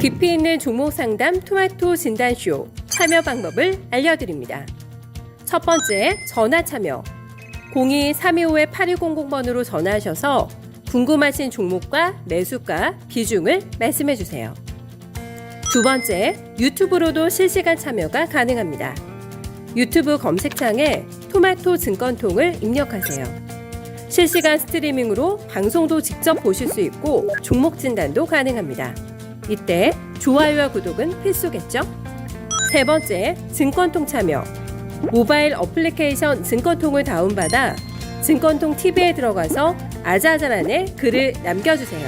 깊이 있는 종목 상담 토마토 진단쇼 참여 방법을 알려드립니다. 첫 번째, 전화 참여. 02-325-8100번으로 전화하셔서 궁금하신 종목과 매수가, 비중을 말씀해 주세요. 두 번째, 유튜브로도 실시간 참여가 가능합니다. 유튜브 검색창에 토마토 증권통을 입력하세요. 실시간 스트리밍으로 방송도 직접 보실 수 있고 종목 진단도 가능합니다. 이때 좋아요와 구독은 필수겠죠? 세 번째, 증권통 참여. 모바일 어플리케이션 증권통을 다운받아 증권통 TV에 들어가서 아자아자란에 글을 남겨주세요.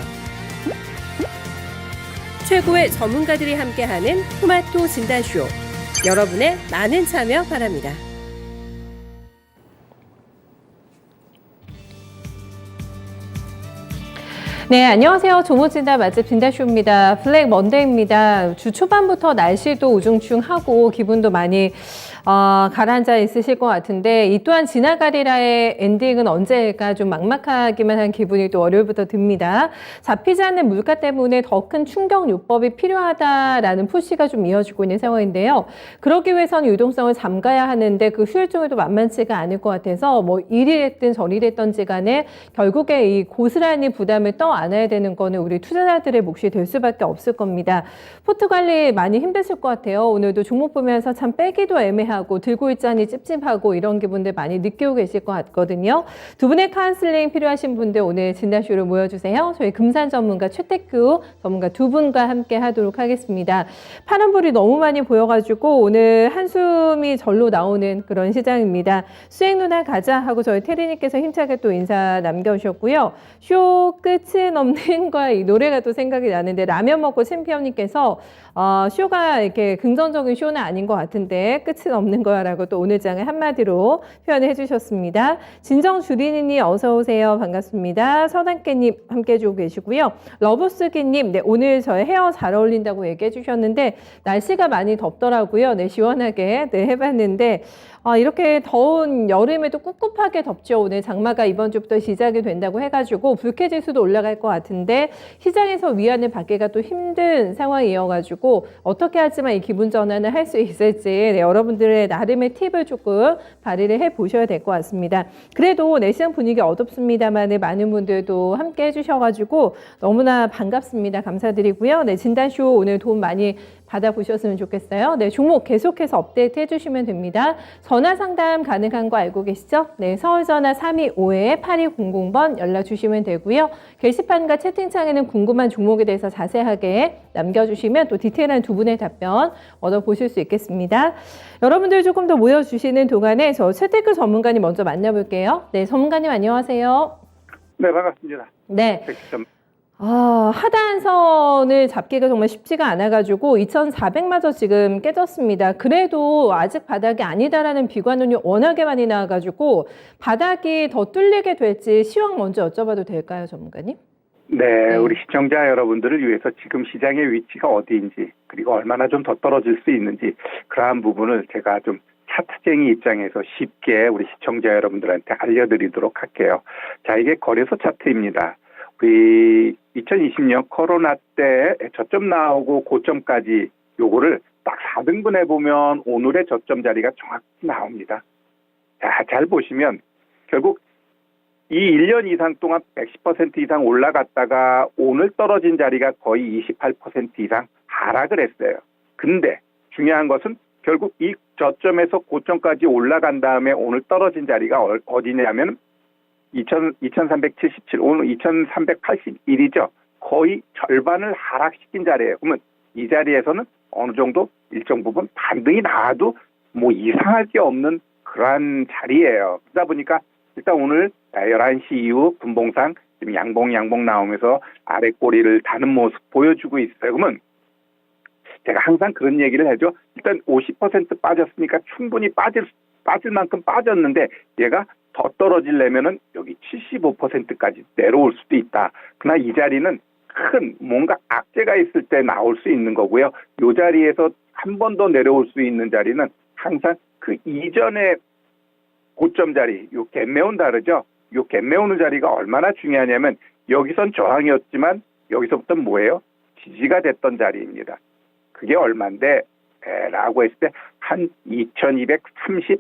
최고의 전문가들이 함께하는 토마토 진단쇼. 여러분의 많은 참여 바랍니다. 네, 안녕하세요. 종목진단 맛집 진단쇼입니다. 블랙 먼데이입니다. 주 초반부터 날씨도 우중충하고 기분도 많이 가라앉아 있으실 것 같은데 이 또한 지나가리라의 엔딩은 언제일까 좀 막막하기만 한 기분이 또 월요일부터 듭니다. 잡히지 않는 물가 때문에 더 큰 충격 요법이 필요하다라는 푸시가 좀 이어지고 있는 상황인데요. 그러기 위해서는 유동성을 잠가야 하는데 그 효율적으로도 만만치가 않을 것 같아서 뭐 일이 됐든 저리 됐든지 간에 결국에 이 고스란히 부담을 떠 안아야 되는 거는 우리 투자자들의 몫이 될 수밖에 없을 겁니다. 포트 관리 많이 힘드실 것 같아요. 오늘도 종목 보면서 참 빼기도 애매하고 들고 있자니 찝찝하고 이런 기분들 많이 느끼고 계실 것 같거든요. 두 분의 카운슬링 필요하신 분들 오늘 진단쇼로 모여주세요. 저희 금산 전문가 최태규 전문가 두 분과 함께 하도록 하겠습니다. 파란불이 너무 많이 보여가지고 오늘 한숨이 절로 나오는 그런 시장입니다. 수행 누나 가자 하고 저희 테리님께서 힘차게 또 인사 남겨주셨고요. 쇼 끝은 없는 거야 이 노래가 또 생각이 나는데 라면 먹고 챔피언님께서 쇼가 이렇게 긍정적인 쇼는 아닌 것 같은데 끝은 없는 거야 라고 또 오늘 장을 한마디로 표현을 해주셨습니다. 진정 주린이님 어서 오세요. 반갑습니다. 서단깨님 함께 해주고 계시고요. 러브스기님 네, 오늘 저의 헤어 잘 어울린다고 얘기해 주셨는데 날씨가 많이 덥더라고요. 네, 시원하게 네, 해봤는데 이렇게 더운 여름에도 꿉꿉하게 덥죠. 오늘 장마가 이번 주부터 시작이 된다고 해가지고 불쾌지수도 올라갈 것 같은데 시장에서 위안을 받기가 또 힘든 상황이어가지고 어떻게 하지만 이 기분 전환을 할 수 있을지 네, 여러분들의 나름의 팁을 조금 발휘를 해보셔야 될 것 같습니다. 그래도 내시장 분위기 어둡습니다만 많은 분들도 함께 해주셔가지고 너무나 반갑습니다. 감사드리고요. 네, 진단쇼 오늘 도움 많이 받아보셨으면 좋겠어요. 네, 종목 계속해서 업데이트 해주시면 됩니다. 전화 상담 가능한 거 알고 계시죠? 네, 서울전화 325-8200번 연락 주시면 되고요. 게시판과 채팅창에는 궁금한 종목에 대해서 자세하게 남겨주시면 또 디테일한 두 분의 답변 얻어보실 수 있겠습니다. 여러분들 조금 더 모여주시는 동안에 저 최태규 전문가님 먼저 만나볼게요. 네, 전문가님 안녕하세요. 네, 반갑습니다. 네. 하단선을 잡기가 정말 쉽지가 않아가지고 2,400마저 지금 깨졌습니다. 그래도 아직 바닥이 아니다라는 비관론이 워낙에 많이 나와가지고 바닥이 더 뚫리게 될지 시황 먼저 여쭤봐도 될까요, 전문가님? 네, 우리 시청자 여러분들을 위해서 지금 시장의 위치가 어디인지 그리고 얼마나 좀 더 떨어질 수 있는지 그러한 부분을 제가 좀 차트쟁이 입장에서 쉽게 우리 시청자 여러분들한테 알려드리도록 할게요. 자, 이게 거래소 차트입니다. 우리 2020년 코로나 때 저점 나오고 고점까지 요거를 딱 4등분 해보면 오늘의 저점 자리가 정확히 나옵니다. 자, 잘 보시면 결국 이 1년 이상 동안 110% 이상 올라갔다가 오늘 떨어진 자리가 거의 28% 이상 하락을 했어요. 근데 중요한 것은 결국 이 저점에서 고점까지 올라간 다음에 오늘 떨어진 자리가 어디냐면 2377, 오늘 2381이죠. 거의 절반을 하락시킨 자리예요. 그러면 이 자리에서는 어느 정도 일정 부분 반등이 나와도 뭐 이상할 게 없는 그러한 자리예요. 그러다 보니까 일단 오늘 11시 이후 분봉상 지금 양봉 나오면서 아래 꼬리를 다는 모습 보여주고 있어요. 그러면 제가 항상 그런 얘기를 해줘. 일단 50% 빠졌으니까 충분히 빠질 만큼 빠졌는데 얘가 더 떨어지려면은 여기 75%까지 내려올 수도 있다. 그러나 이 자리는 큰 뭔가 악재가 있을 때 나올 수 있는 거고요. 이 자리에서 한 번 더 내려올 수 있는 자리는 항상 그 이전의 고점 자리, 요 갭매운 다르죠. 요 갭매우는 자리가 얼마나 중요하냐면 여기선 저항이었지만 여기서부터 뭐예요? 지지가 됐던 자리입니다. 그게 얼만데 라고 했을 때 한 2230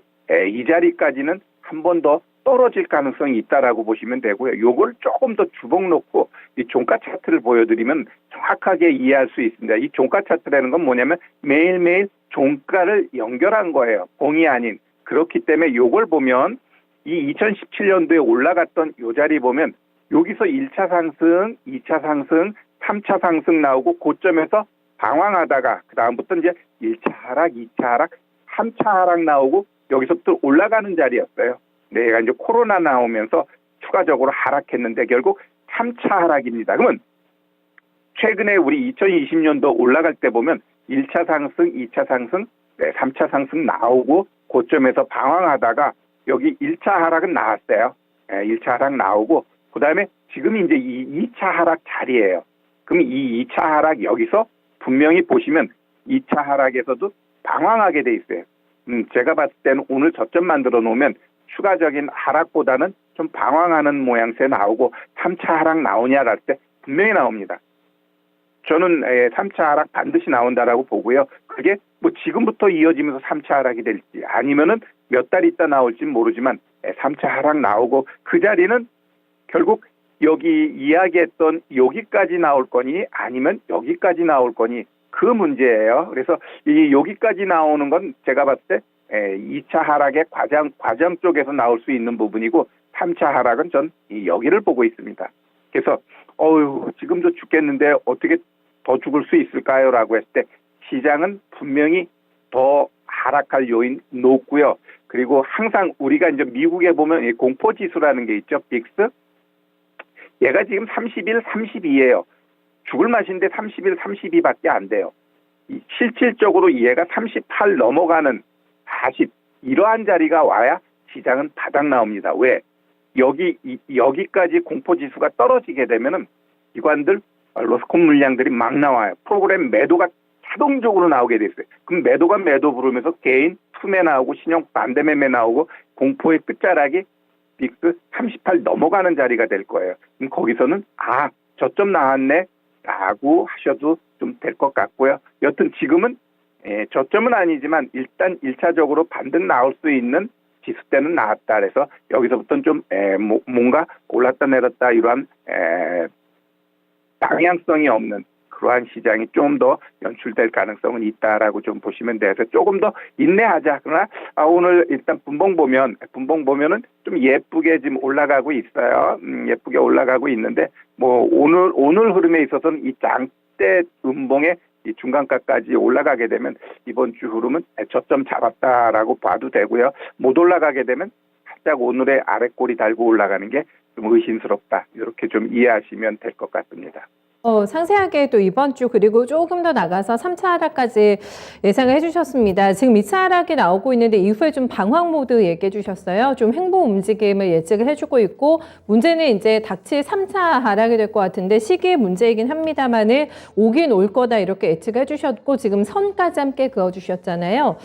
이 자리까지는 한 번 더 떨어질 가능성이 있다라고 보시면 되고요. 요걸 조금 더 주목 놓고 이 종가 차트를 보여드리면 정확하게 이해할 수 있습니다. 이 종가 차트라는 건 뭐냐면 매일매일 종가를 연결한 거예요. 봉이 아닌. 그렇기 때문에 요걸 보면 이 2017년도에 올라갔던 요 자리 보면 여기서 1차 상승, 2차 상승, 3차 상승 나오고 고점에서 방황하다가 그 다음부터 이제 1차 하락, 2차 하락, 3차 하락 나오고 여기서부터 올라가는 자리였어요. 네, 얘가 이제 코로나 나오면서 추가적으로 하락했는데 결국 3차 하락입니다. 그러면 최근에 우리 2020년도 올라갈 때 보면 1차 상승, 2차 상승, 네, 3차 상승 나오고 고점에서 방황하다가 여기 1차 하락은 나왔어요. 네, 1차 하락 나오고 그 다음에 지금 이제 이 2차 하락 자리예요. 그럼 이 2차 하락 여기서 분명히 보시면 2차 하락에서도 방황하게 돼 있어요. 제가 봤을 때는 오늘 저점 만들어 놓으면 추가적인 하락보다는 좀 방황하는 모양새 나오고 3차 하락 나오냐를 할 때 분명히 나옵니다. 저는 3차 하락 반드시 나온다라고 보고요. 그게 뭐 지금부터 이어지면서 3차 하락이 될지 아니면은 몇 달 있다 나올지 모르지만 3차 하락 나오고 그 자리는 결국 여기 이야기했던 여기까지 나올 거니 아니면 여기까지 나올 거니 그 문제예요. 그래서 이 여기까지 나오는 건 제가 봤을 때 2차 하락의 과정 쪽에서 나올 수 있는 부분이고 3차 하락은 전 여기를 보고 있습니다. 그래서 지금도 죽겠는데 어떻게 더 죽을 수 있을까요? 라고 했을 때 시장은 분명히 더 하락할 요인 높고요. 그리고 항상 우리가 이제 미국에 보면 공포지수라는 게 있죠. 빅스. 얘가 지금 31, 32예요. 죽을 맛인데 31, 32밖에 안 돼요. 실질적으로 얘가 38 넘어가는 40 이러한 자리가 와야 시장은 바닥 나옵니다. 왜? 여기까지 공포지수가 떨어지게 되면은 기관들 로스콤 물량들이 막 나와요. 프로그램 매도가 자동적으로 나오게 됐어요. 그럼 매도가 매도 부르면서 개인 투매 나오고 신용 반대매매 나오고 공포의 끝자락이 빅스 38 넘어가는 자리가 될 거예요. 그럼 거기서는 저점 나왔네 라고 하셔도 좀 될 것 같고요. 여튼 지금은 저점은 아니지만 일단 1차적으로 반등 나올 수 있는 지수대는 나왔다. 그래서 여기서부터는 좀 뭔가 올랐다 내렸다 이러한 방향성이 없는 그러한 시장이 좀 더 연출될 가능성은 있다라고 좀 보시면 돼서 조금 더 인내하자. 그러나 오늘 일단 분봉 보면은 좀 예쁘게 지금 올라가고 있어요. 예쁘게 올라가고 있는데 뭐 오늘 흐름에 있어서는 이 장대 음봉의 이 중간가까지 올라가게 되면 이번 주 흐름은 저점 잡았다라고 봐도 되고요. 못 올라가게 되면 살짝 오늘의 아랫골이 달고 올라가는 게 좀 의심스럽다. 이렇게 좀 이해하시면 될 것 같습니다. 상세하게 또 이번 주 그리고 조금 더 나가서 3차 하락까지 예상을 해주셨습니다. 지금 2차 하락이 나오고 있는데 이후에 좀 방황 모드 얘기해 주셨어요. 좀 행보 움직임을 예측을 해주고 있고 문제는 이제 닥칠 3차 하락이 될 것 같은데 시기의 문제이긴 합니다만은 오긴 올 거다 이렇게 예측해 주셨고 지금 선까지 함께 그어주셨잖아요.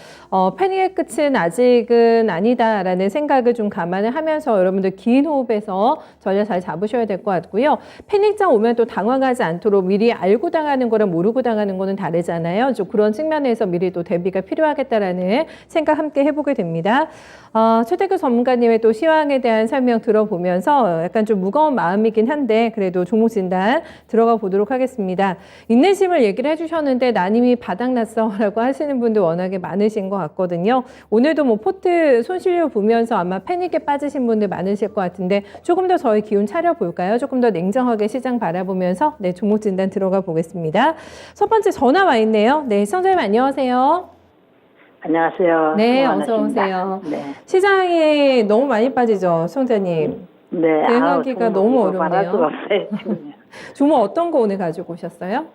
패닉의 끝은 아직은 아니다라는 생각을 좀 감안을 하면서 여러분들 긴 호흡에서 전략 잘 잡으셔야 될 것 같고요. 패닉장 오면 또 당황하지 않도록 미리 알고 당하는 거랑 모르고 당하는 거는 다르잖아요. 좀 그런 측면에서 미리 또 대비가 필요하겠다라는 생각 함께 해보게 됩니다. 최태규 전문가님의 또 시황에 대한 설명 들어보면서 약간 좀 무거운 마음이긴 한데 그래도 종목 진단 들어가 보도록 하겠습니다. 인내심을 얘기를 해주셨는데 나님이 바닥났어라고 하시는 분들 워낙에 많으신 것 같거든요. 오늘도 뭐 포트 손실료 보면서 아마 패닉에 빠지신 분들 많으실 것 같은데 조금 더 저희 기운 차려볼까요? 조금 더 냉정하게 시장 바라보면서 종목 진단 들어가 보겠습니다. 첫 번째 전화 와 있네요. 네, 시청자님 안녕하세요. 안녕하세요. 네, 어서 오세요. 네. 시장이 너무 많이 빠지죠, 시청자님. 네. 대응하기가 너무 어렵네요. 종목 어떤 거 오늘 가지고 오셨어요?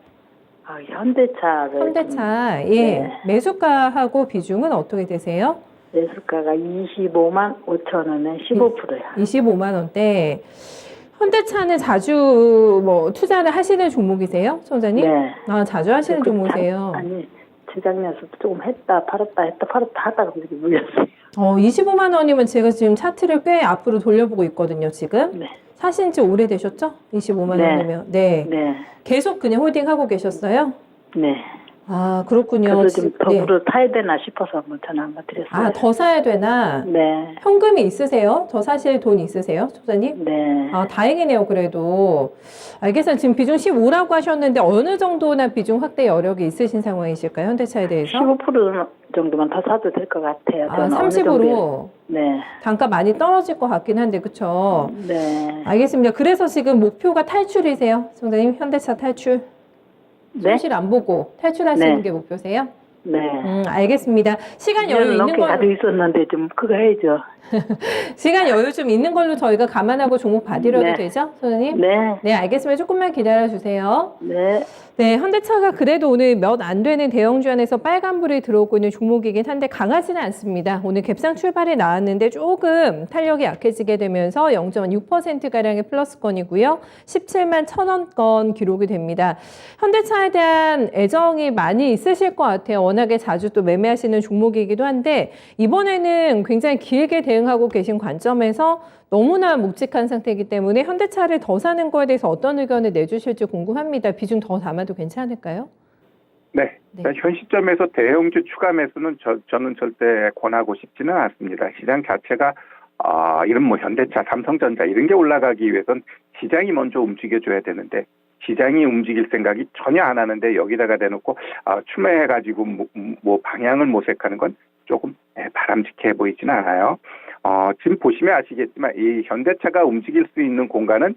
현대차를. 현대차, 네. 매수가하고 비중은 어떻게 되세요? 매수가가 25만 5천 원에 15%요. 25만 원대. 현대차는 자주 뭐 투자를 하시는 종목이세요, 시청자님? 네. 자주 하시는 종목이세요. 아니, 재작년에도 조금 했다 팔았다 하다가 이렇게 물렸어요. 가지고. 25만 원이면 제가 지금 차트를 꽤 앞으로 돌려보고 있거든요, 지금. 네. 사신 지 오래되셨죠? 25만 네. 원이면. 네. 네. 계속 그냥 홀딩하고 계셨어요? 네. 아, 그렇군요. 그래서 좀 네. 더불어 타야 되나 싶어서 한번 전화 한번 드렸어요. 아, 더 사야 되나? 네. 현금이 있으세요? 더 사실 돈 있으세요, 소장님? 네. 아, 다행이네요, 그래도. 알겠어요. 지금 비중 15라고 하셨는데 어느 정도나 비중 확대 여력이 있으신 상황이실까요, 현대차에 대해서? 15% 정도만 더 사도 될 것 같아요. 아, 저는 어느 30으로? 네. 단가 많이 떨어질 것 같긴 한데, 그쵸? 네. 알겠습니다. 그래서 지금 목표가 탈출이세요, 소장님? 현대차 탈출? 네. 손실 안 보고 탈출하시는 네. 게 목표세요? 네. 알겠습니다. 시간 여유 있는 넘게 걸로. 가지고 있었는데 좀 그거 해야죠. 시간 여유 좀 있는 걸로 저희가 감안하고 종목 봐드려도 네. 되죠, 소장님? 네. 네, 알겠습니다. 조금만 기다려주세요. 네. 네, 현대차가 그래도 오늘 몇 안 되는 대형주 안에서 빨간불이 들어오고 있는 종목이긴 한데 강하지는 않습니다. 오늘 갭상 출발이 나왔는데 조금 탄력이 약해지게 되면서 0.6%가량의 플러스권이고요. 17만 1,000원권 기록이 됩니다. 현대차에 대한 애정이 많이 있으실 것 같아요. 워낙에 자주 또 매매하시는 종목이기도 한데 이번에는 굉장히 길게 대응하고 계신 관점에서 너무나 묵직한 상태이기 때문에 현대차를 더 사는 거에 대해서 어떤 의견을 내주실지 궁금합니다. 비중 더 담아도 괜찮을까요? 네. 네. 현 시점에서 대형주 추가 매수는 저는 절대 권하고 싶지는 않습니다. 시장 자체가 이런 뭐 현대차, 삼성전자 이런 게 올라가기 위해선 시장이 먼저 움직여줘야 되는데 시장이 움직일 생각이 전혀 안 하는데 여기다가 대놓고 추매해가지고 뭐 방향을 모색하는 건 조금 바람직해 보이지는 않아요. 지금 보시면 아시겠지만 이 현대차가 움직일 수 있는 공간은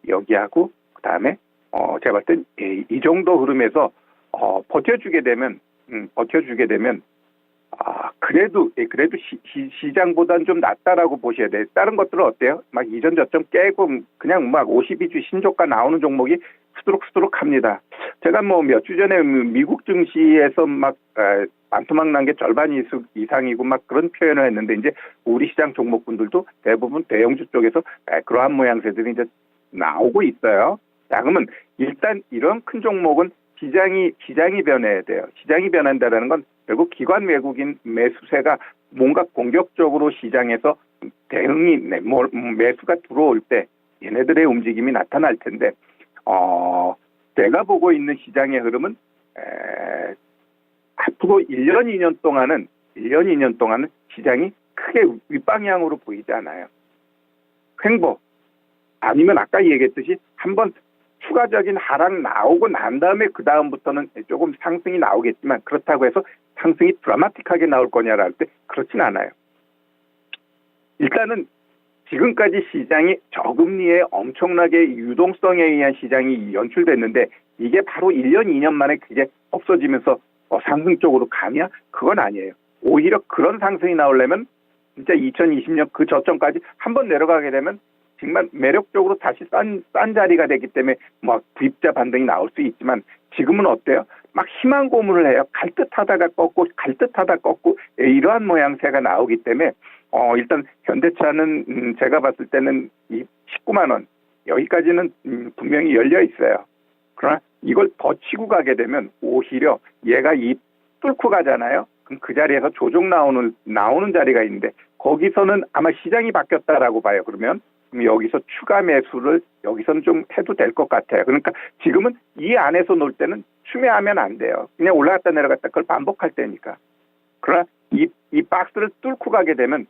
여기하고 그다음에 제가 봤을 땐 이 정도 흐름에서 버텨주게 되면 그래도 시장보다는 좀 낫다라고 보셔야 돼요. 다른 것들은 어때요? 막 이전 저점 깨고 그냥 막 52주 신저가 나오는 종목이 수두룩수두룩 합니다. 제가 뭐 몇 주 전에 미국 증시에서 막 반토막 난 게 절반 이상이고 막 그런 표현을 했는데 이제 우리 시장 종목분들도 대부분 대형주 쪽에서 그러한 모양새들이 이제 나오고 있어요. 자, 그러면 일단 이런 큰 종목은 시장이 변해야 돼요. 시장이 변한다는 건 결국 기관 외국인 매수세가 뭔가 공격적으로 시장에서 대응이 매수가 들어올 때 얘네들의 움직임이 나타날 텐데 제가 보고 있는 시장의 흐름은 앞으로 1년, 2년 동안은 시장이 크게 윗방향으로 보이지 않아요. 횡보 아니면 아까 얘기했듯이 한번 추가적인 하락 나오고 난 다음에 그 다음부터는 조금 상승이 나오겠지만 그렇다고 해서 상승이 드라마틱하게 나올 거냐라 할 때 그렇진 않아요. 일단은 지금까지 시장이 저금리에 엄청나게 유동성에 의한 시장이 연출됐는데 이게 바로 1년, 2년 만에 그게 없어지면서 상승 쪽으로 가냐? 그건 아니에요. 오히려 그런 상승이 나오려면 진짜 2020년 그 저점까지 한번 내려가게 되면 정말 매력적으로 다시 싼 자리가 되기 때문에 막 V자 반등이 나올 수 있지만 지금은 어때요? 막 희망 고문을 해요. 갈 듯하다가 꺾고 이러한 모양새가 나오기 때문에 일단 현대차는 제가 봤을 때는 이 19만 원 여기까지는 분명히 열려 있어요. 그러나 이걸 더 치고 가게 되면 오히려 얘가 뚫고 가잖아요. 그럼 그 자리에서 조정 나오는 자리가 있는데 거기서는 아마 시장이 바뀌었다라고 봐요. 그러면 여기서 추가 매수를 여기서는 좀 해도 될 것 같아요. 그러니까 지금은 이 안에서 놀 때는 추매하면 안 돼요. 그냥 올라갔다 내려갔다 그걸 반복할 때니까. 그러나 이 박스를 뚫고 가게 되면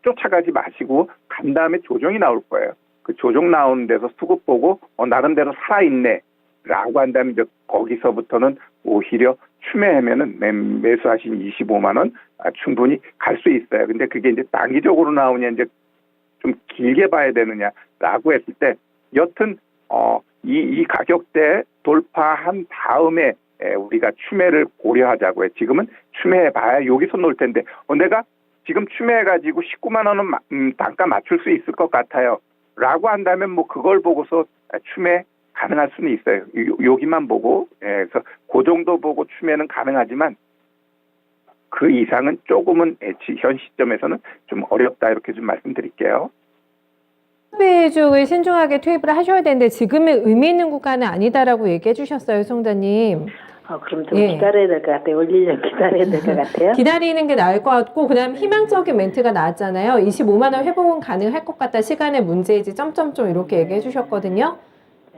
쫓아가지 마시고 간 다음에 조정이 나올 거예요. 그 조정 나오는 데서 수급 보고 나름대로 살아있네 라고 한다면 이제 거기서부터는 오히려 추매하면은 매수하신 25만 원 충분히 갈 수 있어요. 근데 그게 이제 단기적으로 나오냐 이제 좀 길게 봐야 되느냐라고 했을 때 여튼 이 가격대 돌파한 다음에 우리가 추매를 고려하자고요. 지금은 추매해봐야 여기서 놀 텐데 내가 지금 추매해가지고 19만 원은 단가 맞출 수 있을 것 같아요. 라고 한다면 뭐 그걸 보고서 추매 가능할 수는 있어요. 여기만 보고 그래서 그 정도 보고 추매는 가능하지만 그 이상은 조금은 현 시점에서는 좀 어렵다 이렇게 좀 말씀드릴게요. 수급주를 신중하게 투입을 하셔야 되는데 지금의 의미 있는 구간은 아니다라고 얘기해 주셨어요, 송자님. 그럼 좀 예. 기다려야 될 것 같아요. 올리려면 기다려야 될 것 같아요. 기다리는 게 나을 것 같고, 그 다음 희망적인 멘트가 나왔잖아요. 25만 원 회복은 가능할 것 같다. 시간의 문제이지 점점점 이렇게 얘기해 주셨거든요.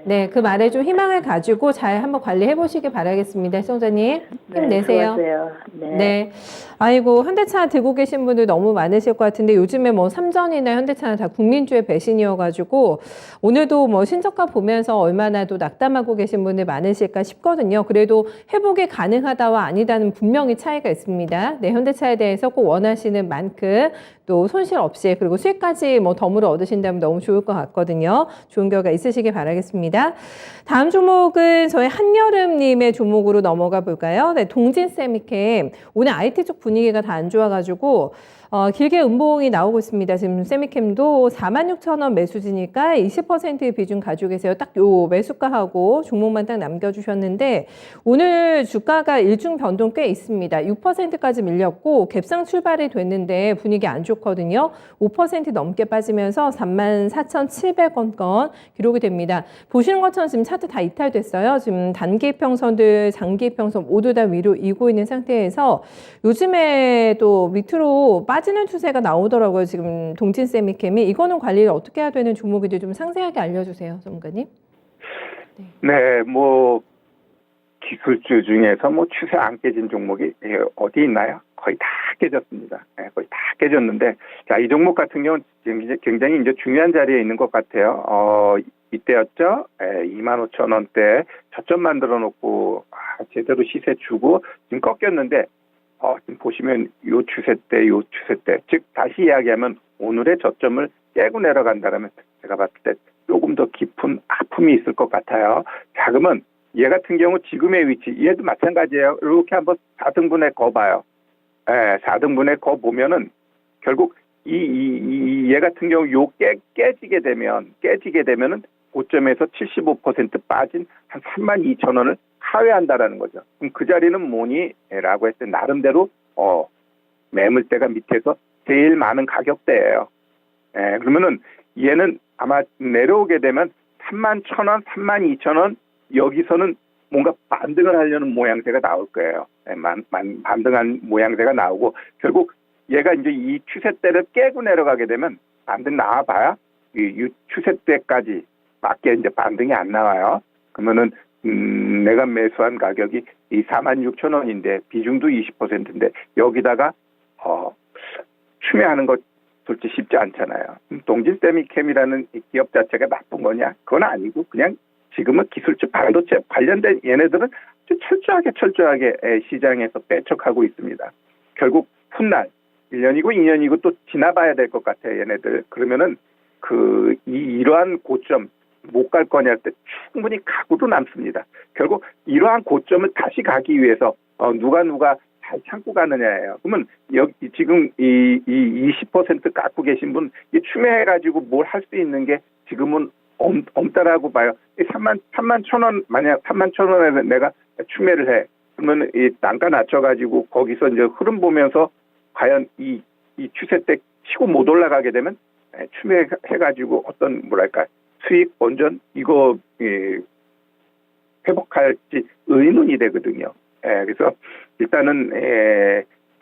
네, 그 말에 좀 희망을 가지고 잘 한번 관리해 보시기 바라겠습니다. 시청자님. 힘내세요. 수고하세요. 네. 아이고, 현대차 들고 계신 분들 너무 많으실 것 같은데 요즘에 뭐 삼전이나 현대차는 다 국민주의 배신이어가지고 오늘도 뭐 신저가 보면서 얼마나 또 낙담하고 계신 분들 많으실까 싶거든요. 그래도 회복이 가능하다와 아니다는 분명히 차이가 있습니다. 네, 현대차에 대해서 꼭 원하시는 만큼 또 손실 없이 그리고 수익까지 뭐 덤으로 얻으신다면 너무 좋을 것 같거든요. 좋은 결과 있으시길 바라겠습니다. 다음 종목은 저희 한여름님의 종목으로 넘어가 볼까요? 네, 동진 세미캠. 오늘 IT 쪽 분위기가 다 안 좋아가지고 길게 음봉이 나오고 있습니다. 지금 세미캠도 46,000원 매수지니까 20%의 비중 가지고 계세요. 딱 요 매수가하고 종목만 딱 남겨주셨는데 오늘 주가가 일중 변동 꽤 있습니다. 6%까지 밀렸고 갭상 출발이 됐는데 분위기 안 좋거든요. 5% 넘게 빠지면서 34,700원권 기록이 됩니다. 보시는 것처럼 지금 차트 다 이탈됐어요. 지금 단기 평선들, 장기 평선 모두 다 위로 이고 있는 상태에서 요즘에 또 밑으로 빠지는 추세가 나오더라고요. 지금 동진 세미캠이. 이거는 관리를 어떻게 해야 되는 종목인지 좀 상세하게 알려주세요, 전문가님. 네, 뭐 기술주 중에서 뭐 추세 안 깨진 종목이 어디 있나요? 거의 다 깨졌습니다. 네, 거의 다 깨졌는데, 자, 이 종목 같은 경우는 지금 굉장히 이제 중요한 자리에 있는 것 같아요. 이때였죠. 25,000원대 저점 만들어 놓고 제대로 시세 주고 지금 꺾였는데, 지금 보시면 요 추세 때, 즉 다시 이야기하면 오늘의 저점을 깨고 내려간다면 제가 봤을 때 조금 더 깊은 아픔이 있을 것 같아요. 자, 그러면 얘 같은 경우 지금의 위치, 얘도 마찬가지예요. 이렇게 한번 4등분의 거 봐요. 4등분의 거 보면은 결국 얘 같은 경우 요 깨지게 되면은 고점에서 75% 빠진 한 32,000원을 하회한다라는 거죠. 그럼 그 자리는 뭐니?라고 했을 때 나름대로 매물대가 밑에서 제일 많은 가격대예요. 그러면은 얘는 아마 내려오게 되면 31,000원, 32,000원 여기서는 뭔가 반등을 하려는 모양새가 나올 거예요. 반등한 모양새가 나오고 결국 얘가 이제 이 추세대를 깨고 내려가게 되면 반등 나와봐야 이 추세대까지 맞게 이제 반등이 안 나와요. 그러면은 내가 매수한 가격이 이 46,000원인데 비중도 20%인데 여기다가 추매하는 것 솔직히 쉽지 않잖아요. 동진 세미캠이라는 이 기업 자체가 나쁜 거냐? 그건 아니고 그냥 지금은 기술주 반도체 관련된 얘네들은 철저하게 시장에서 배척하고 있습니다. 결국 훗날 1년이고 2년이고 또 지나봐야 될 것 같아요. 얘네들. 그러면은 이러한 고점 못 갈 거냐 할 때 충분히 각오도 남습니다. 결국 이러한 고점을 다시 가기 위해서 누가 잘 참고 가느냐예요. 그러면 여기 지금 이 20% 갖고 계신 분 이 추매해가지고 뭘 할 수 있는 게 지금은 엄다라고 봐요. 31,000원 만약 31,000원에 내가 추매를 해. 그러면 이 단가 낮춰가지고 거기서 이제 흐름 보면서 과연 이 추세 때 치고 못 올라가게 되면 추매해가지고 어떤 뭐랄까 수익 원전 이거 회복할지 의문이 되거든요. 그래서 일단은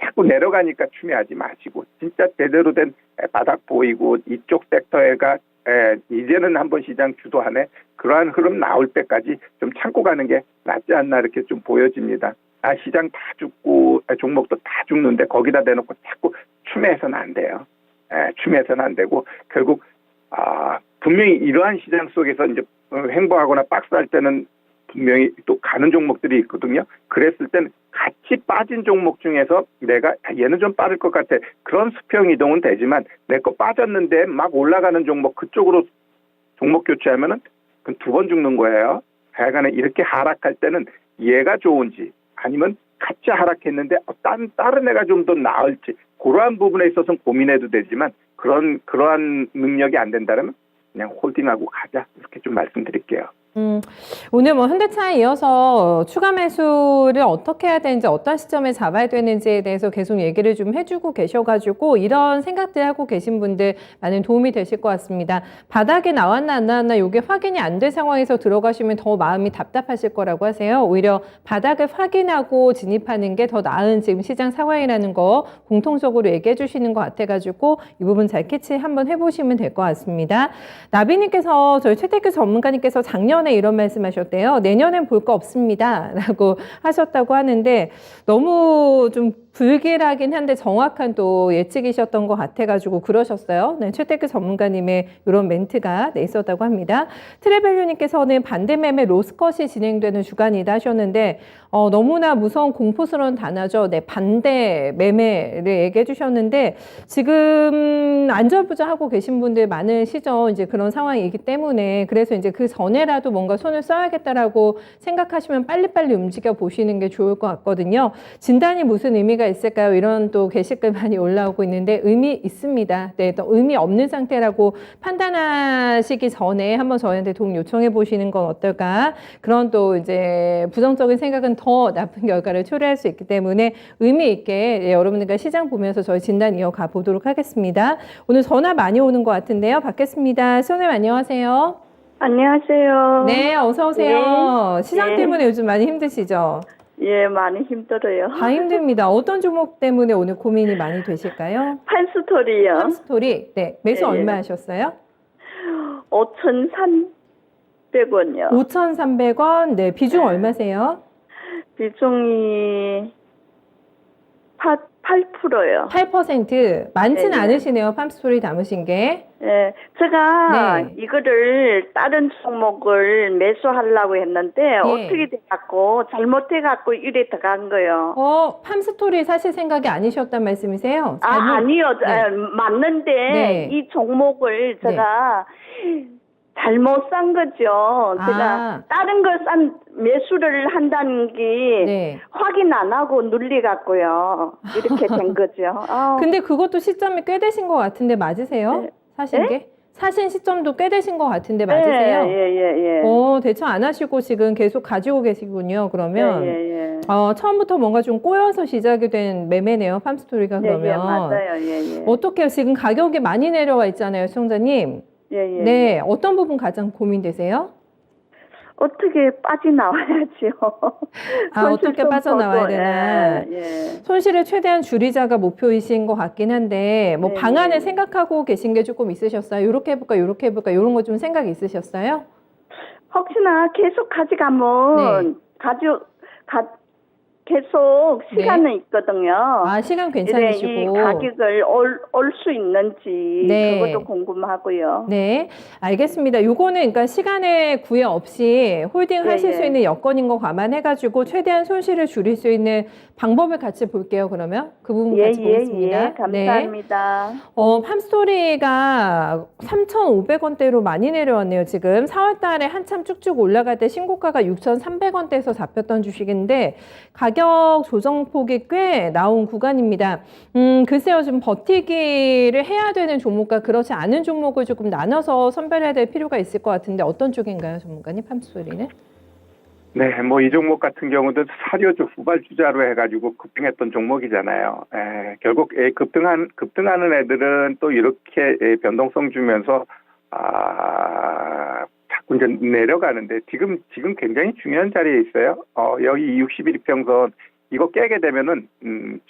자꾸 내려가니까 추매하지 마시고 진짜 제대로 된 바닥 보이고 이쪽 섹터가 이제는 한번 시장 주도하네 그러한 흐름 나올 때까지 좀 참고 가는 게 낫지 않나 이렇게 좀 보여집니다. 시장 다 죽고 종목도 다 죽는데 거기다 대놓고 자꾸 추매해서는 안 돼요. 추매해서는 안 되고 결국 분명히 이러한 시장 속에서 이제 횡보하거나 박스할 때는 분명히 또 가는 종목들이 있거든요. 그랬을 땐 같이 빠진 종목 중에서 내가 얘는 좀 빠를 것 같아. 그런 수평 이동은 되지만 내 거 빠졌는데 막 올라가는 종목 그쪽으로 종목 교체하면은 그건 2번 죽는 거예요. 하여간에 이렇게 하락할 때는 얘가 좋은지 아니면 같이 하락했는데 다른 애가 좀 더 나을지 그러한 부분에 있어서는 고민해도 되지만 그러한 능력이 안 된다면 그냥 홀딩하고 가자 이렇게 좀 말씀드릴게요. 오늘 뭐 현대차에 이어서 추가 매수를 어떻게 해야 되는지 어떤 시점에 잡아야 되는지에 대해서 계속 얘기를 좀 해주고 계셔가지고 이런 생각들 하고 계신 분들 많은 도움이 되실 것 같습니다. 바닥에 나왔나 안 나왔나 이게 확인이 안 된 상황에서 들어가시면 더 마음이 답답하실 거라고 하세요. 오히려 바닥을 확인하고 진입하는 게 더 나은 지금 시장 상황이라는 거 공통적으로 얘기해 주시는 것 같아가지고 이 부분 잘 캐치 한번 해보시면 될 것 같습니다. 나비님께서 저희 최태규 전문가님께서 작년에 이런 말씀하셨대요. 내년엔 볼 거 없습니다. 라고 하셨다고 하는데 너무 좀 불길하긴 한데 정확한 또 예측이셨던 것 같아가지고 그러셨어요. 네, 최태규 전문가님의 이런 멘트가 있었다고 합니다. 트레밸류님께서는 반대 매매 로스컷이 진행되는 주간이다 하셨는데 너무나 무서운 공포스러운 단어죠. 네, 반대 매매를 얘기해 주셨는데 지금 안절부절하고 계신 분들 많으시죠. 이제 그런 상황이기 때문에 그래서 이제 그 전에라도 뭔가 손을 써야겠다라고 생각하시면 빨리빨리 움직여 보시는 게 좋을 것 같거든요. 진단이 무슨 의미가 있을까요? 이런 또 게시글 많이 올라오고 있는데 의미 있습니다. 네, 또 의미 없는 상태라고 판단하시기 전에 한번 저희한테 도움 요청해 보시는 건 어떨까? 그런 또 이제 부정적인 생각은 더 나쁜 결과를 초래할 수 있기 때문에 의미 있게 여러분들과 시장 보면서 저희 진단 이어가 보도록 하겠습니다. 오늘 전화 많이 오는 것 같은데요. 받겠습니다. 시원님 안녕하세요. 안녕하세요. 네, 어서 오세요. 네. 시장 네. 때문에 요즘 많이 힘드시죠? 예, 많이 힘들어요. 다 힘듭니다. 어떤 종목 때문에 오늘 고민이 많이 되실까요? 판스토리요. 팜스토리. 네, 매수 예, 예. 얼마 하셨어요? 5,300원이요. 5,300원. 네, 비중 네. 얼마세요? 비중이 8%요. 8%. 많지는 네, 네. 않으시네요. 팜스토리 담으신 게. 예, 제가 네. 이거를 다른 종목을 매수하려고 했는데 어떻게 돼갖고 잘못해갖고 이래 들어간 거요. 팜스토리 사실 생각이 아니셨단 말씀이세요? 아니요. 네. 맞는데 네. 이 종목을 제가 잘못 산 거죠. 제가 다른 걸 매수를 한다는 게 네. 확인 안 하고 눌리갖고요. 이렇게 된 거죠. 근데 그것도 시점이 꽤 되신 것 같은데 맞으세요? 네. 사신 네? 게? 사신 시점도 꽤 되신 것 같은데 맞으세요? 예. 대처 안 하시고 지금 계속 가지고 계시군요. 그러면 예. 처음부터 뭔가 좀 꼬여서 시작이 된 매매네요. 팜스토리가 그러면. 예, 맞아요. 예. 어떻게 지금 가격이 많이 내려와 있잖아요, 시청자님. 예. 네, 어떤 부분 가장 고민되세요? 어떻게 빠져나와야지요. 어떻게 빠져나와야 되나. 예. 손실을 최대한 줄이자가 목표이신 것 같긴 한데 뭐 네, 방안을 네. 생각하고 생각하고 계신 게 조금 있으셨어요? 이렇게 해볼까 이런 거 좀 생각이 있으셨어요? 혹시나 계속 가져가면 계속 시간은 있거든요. 시간 이래 이 괜찮으시고. 가격을 올 수 있는지 네. 그것도 궁금하고요. 네, 알겠습니다. 요거는 그러니까 시간에 구애 없이 홀딩 하실 수 있는 여건인 거 감안해가지고 최대한 손실을 줄일 수 있는 방법을 같이 볼게요. 그러면 그 부분 같이 보겠습니다. 감사합니다. 팜스토리가 3,500원대로 많이 내려왔네요. 지금 4월 달에 한참 쭉쭉 올라갈 때 신고가가 6,300원대에서 잡혔던 주식인데 가격 조정폭이 꽤 나온 구간입니다. 글쎄요, 좀 버티기를 해야 되는 종목과 그렇지 않은 종목을 조금 나눠서 선별해야 될 필요가 있을 것 같은데 어떤 쪽인가요, 전문가님? 팜스토리는? 네, 뭐 이 종목 같은 경우도 사료주 후발주자로 해가지고 급등했던 종목이잖아요. 결국 급등하는 애들은 또 이렇게 변동성 주면서 자꾸 이제 내려가는데 지금 굉장히 중요한 자리에 있어요. 여기 61평선 이거 깨게 되면은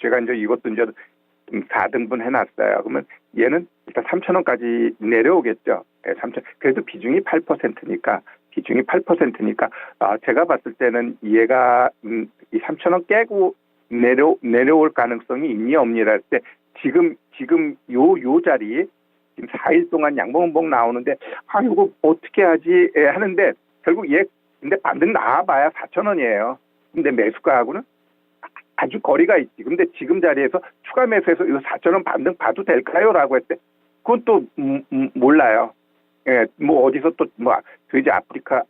제가 이제 이것도 이제 4등분 해놨어요. 그러면 얘는 일단 3,000원까지 내려오겠죠. 3,000. 그래도 비중이 8%니까. 제가 봤을 때는 얘가 이 3,000원 깨고 내려올 가능성이 있니 없니라 할 때 지금 요 자리 지금 4일 동안 양봉봉 나오는데 이거 어떻게 하지 하는데 결국 얘 근데 반등 나와봐야 4,000원이에요. 근데 매수가하고는 아주 거리가 있지. 근데 지금 자리에서 추가 매수해서 이거 4,000원 반등 봐도 될까요?라고 했을 때 그건 또 몰라요. 예, 뭐 어디서 또 뭐 돼지 아프리카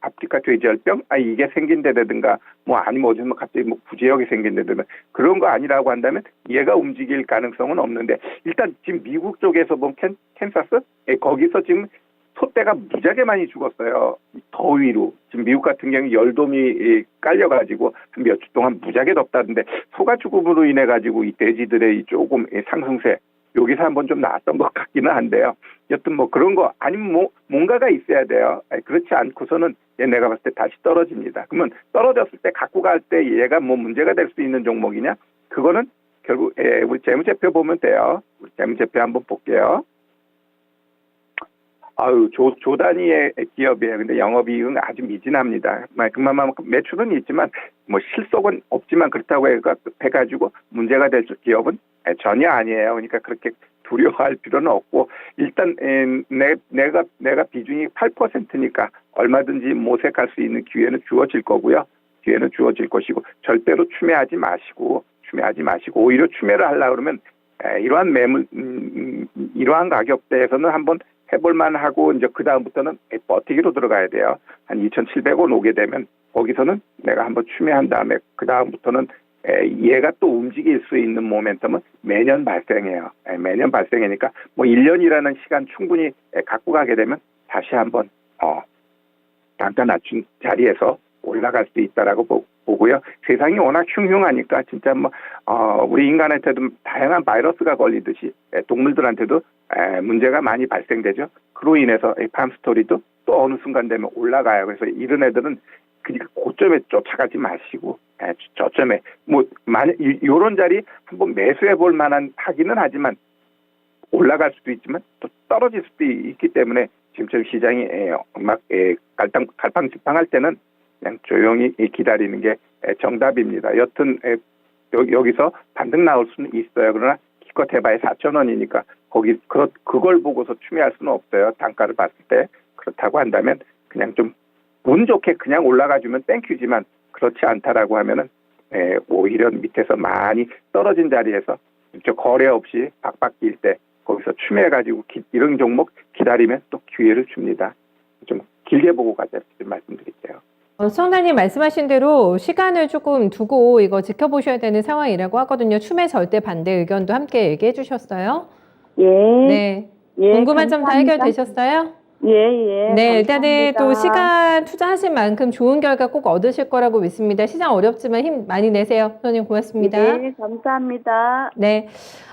돼지열병 이게 생긴다든가 뭐 아니면 어디서 갑자기 뭐 구제역이 생긴다든가 그런 거 아니라고 한다면 얘가 움직일 가능성은 없는데 일단 지금 미국 쪽에서 본 캔사스 거기서 지금 소떼가 무지하게 많이 죽었어요. 더위로. 지금 미국 같은 경우 열돔이 깔려가지고 몇 주 동안 무지하게 덥다는데 소가 죽음으로 인해 가지고 이 돼지들의 조금 상승세 여기서 한번 좀 나왔던 것 같기는 한데요. 여튼 뭐 그런 거 아니면 뭐 뭔가가 있어야 돼요. 그렇지 않고서는 내가 봤을 때 다시 떨어집니다. 그러면 떨어졌을 때 갖고 갈 때 얘가 뭐 문제가 될 수 있는 종목이냐? 그거는 결국 우리 재무제표 보면 돼요. 우리 재무제표 한번 볼게요. 아유, 조 단위의 기업이에요. 근데 영업이익은 아주 미진합니다. 그만큼 매출은 있지만 뭐 실속은 없지만 그렇다고 해가지고 문제가 될 기업은 전혀 아니에요. 그러니까 그렇게 두려워할 필요는 없고 일단 내가 비중이 8%니까 얼마든지 모색할 수 있는 기회는 주어질 거고요. 기회는 주어질 것이고 절대로 추매하지 마시고 오히려 추매를 하려고 그러면 이러한 매물 이러한 가격대에서는 한번 해볼만 하고 이제 그 다음부터는 버티기로 들어가야 돼요. 한 2,700원 오게 되면 거기서는 내가 한번 추매한 다음에 그 다음부터는 얘가 또 움직일 수 있는 모멘텀은 매년 발생해요. 매년 발생이니까 뭐 1년이라는 시간 충분히 갖고 가게 되면 다시 한번 단가 낮춘 자리에서 올라갈 수 있다라고 보고요. 세상이 워낙 흉흉하니까 진짜 뭐 우리 인간한테도 다양한 바이러스가 걸리듯이 동물들한테도 문제가 많이 발생되죠. 그로 인해서 팜스토리도 또 어느 순간 되면 올라가요. 그래서 이런 애들은 그러니까 고점에 쫓아가지 마시고 저점에 뭐 만약 이런 자리 한번 매수해 볼 만한 하기는 하지만 올라갈 수도 있지만 또 떨어질 수도 있기 때문에 지금처럼 시장이 막 갈팡질팡할 때는 그냥 조용히 기다리는 게 정답입니다. 여튼 여기서 반등 나올 수는 있어요. 그러나 기껏 해봐야 4,000원이니까 그걸 보고서 추매할 수는 없어요. 단가를 봤을 때. 그렇다고 한다면 그냥 좀 운 좋게 그냥 올라가주면 땡큐지만 그렇지 않다라고 하면은 오히려 밑에서 많이 떨어진 자리에서 거래 없이 박박 낄 때 거기서 추매해가지고 이런 종목 기다리면 또 기회를 줍니다. 좀 길게 보고 가자 좀 말씀드릴게요. 시청자님 말씀하신 대로 시간을 조금 두고 이거 지켜보셔야 되는 상황이라고 하거든요. 추매 절대 반대 의견도 함께 얘기해 주셨어요. 예. 네. 예, 궁금한 점 다 감사합니다. 해결되셨어요? 예. 네, 일단은 감사합니다. 또 시간 투자하신 만큼 좋은 결과 꼭 얻으실 거라고 믿습니다. 시장 어렵지만 힘 많이 내세요. 선생님 고맙습니다. 네, 감사합니다. 네.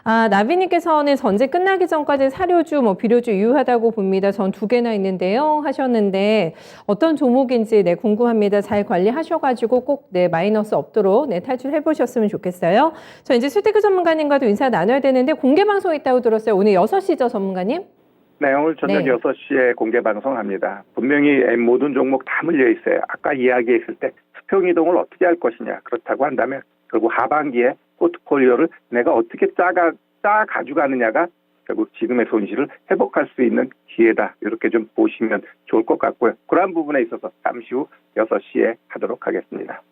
나비님께서는 전쟁 끝나기 전까지 사료주, 비료주 유효하다고 봅니다. 전 2개나 있는데요. 하셨는데 어떤 종목인지 궁금합니다. 잘 관리하셔가지고 꼭 마이너스 없도록 탈출해 보셨으면 좋겠어요. 저 이제 수테크 전문가님과도 인사 나눠야 되는데 공개 방송 있다고 들었어요. 오늘 6시죠, 전문가님? 네, 오늘 저녁 6시에 공개 방송합니다. 분명히 모든 종목 다 물려 있어요. 아까 이야기했을 때 수평 이동을 어떻게 할 것이냐. 그렇다고 한다면 결국 하반기에 포트폴리오를 내가 어떻게 짜 가져가느냐가 결국 지금의 손실을 회복할 수 있는 기회다. 이렇게 좀 보시면 좋을 것 같고요. 그러한 부분에 있어서 잠시 후 6시에 하도록 하겠습니다.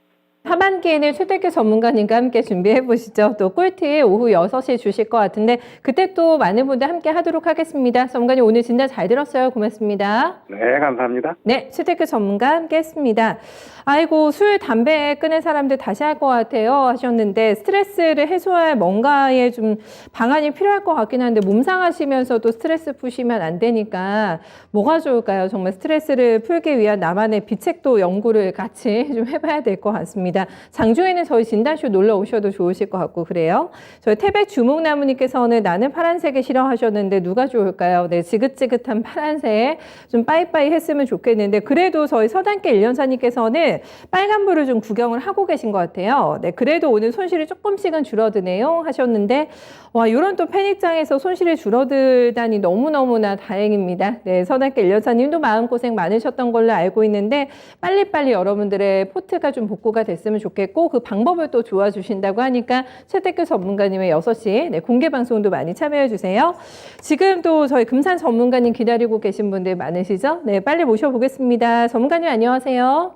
하반기에는 최대규 전문가님과 함께 준비해 보시죠. 또 꿀팁 오후 6시에 주실 것 같은데 그때 또 많은 분들 함께 하도록 하겠습니다. 전문가님 오늘 진짜 잘 들었어요. 고맙습니다. 네, 감사합니다. 네, 최대규 전문가 함께 했습니다. 아이고, 술, 담배 끊은 사람들 다시 할 것 같아요 하셨는데 스트레스를 해소할 뭔가의 좀 방안이 필요할 것 같긴 한데 몸 상하시면서도 스트레스 푸시면 안 되니까 뭐가 좋을까요? 정말 스트레스를 풀기 위한 나만의 비책도 연구를 같이 좀 해봐야 될 것 같습니다. 장중에는 저희 진단쇼 놀러 오셔도 좋으실 것 같고 그래요. 저희 태백 주목나무님께서는 나는 파란색을 싫어하셨는데 누가 좋을까요? 네, 지긋지긋한 파란색 좀 빠이빠이 했으면 좋겠는데 그래도 저희 서단계 1년사님께서는 빨간불을 좀 구경을 하고 계신 것 같아요. 네, 그래도 오늘 손실이 조금씩은 줄어드네요 하셨는데 와, 이런 또 팬입장에서 손실이 줄어들다니 너무너무나 다행입니다. 네, 서단계 1년사님도 마음고생 많으셨던 걸로 알고 있는데 빨리빨리 여러분들의 포트가 좀 복구가 됐으면 좋겠고 그 방법을 또 도와주신다고 하니까 최대규 전문가님의 6시 공개 방송도 많이 참여해 주세요. 지금 또 저희 금산 전문가님 기다리고 계신 분들 많으시죠? 네, 빨리 모셔보겠습니다. 전문가님 안녕하세요.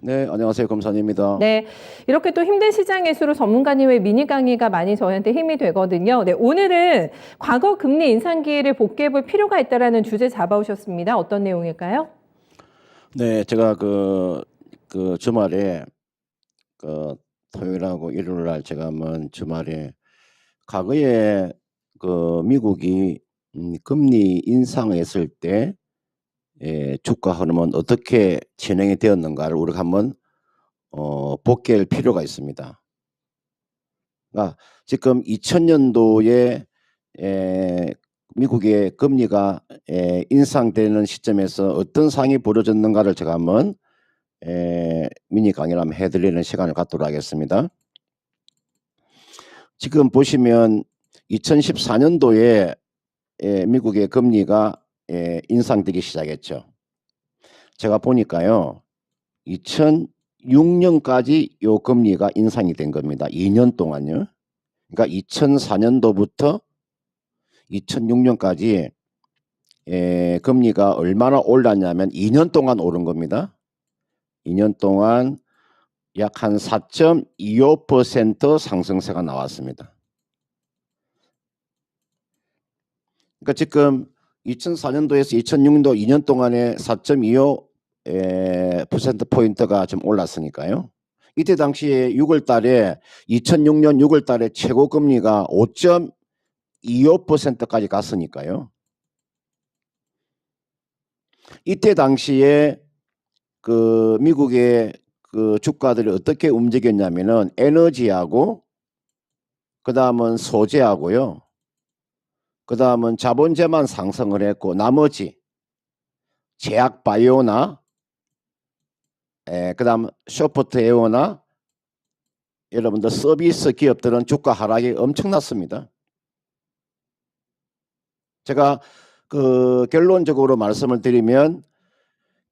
네, 안녕하세요. 검사님입니다. 네, 이렇게 또 힘든 시장일수록 전문가님의 미니 강의가 많이 저희한테 힘이 되거든요. 네, 오늘은 과거 금리 인상 기회를 복귀해 볼 필요가 있다라는 주제 잡아오셨습니다. 어떤 내용일까요? 네, 제가 그 주말에 토요일하고 일요일날 제가 한번 주말에 과거에 미국이 금리 인상했을 때 주가 흐름은 어떻게 진행이 되었는가를 우리가 한번 복귀할 필요가 있습니다. 그러니까 지금 2000년도에 미국의 금리가 인상되는 시점에서 어떤 상황이 벌어졌는가를 제가 한번 미니 강의를 한번 해드리는 시간을 갖도록 하겠습니다. 지금 보시면 2014년도에 미국의 금리가 인상되기 시작했죠. 제가 보니까요, 2006년까지 요 금리가 인상이 된 겁니다. 2년 동안요. 그러니까 2004년도부터 2006년까지 금리가 얼마나 올랐냐면 2년 동안 오른 겁니다. 2년 동안 약 한 4.25% 상승세가 나왔습니다. 그러니까 지금 2004년도에서 2006년도 2년 동안에 4.25%포인트가 좀 올랐으니까요. 이때 당시에 6월 달에 2006년 6월 달에 최고 금리가 5.25%까지 갔으니까요. 이때 당시에 그 미국의 그 주가들이 어떻게 움직였냐면은 에너지하고 그다음은 소재하고요. 그다음은 자본재만 상승을 했고 나머지 제약 바이오나 그다음 소프트웨어나 여러분들 서비스 기업들은 주가 하락이 엄청났습니다. 제가 그 결론적으로 말씀을 드리면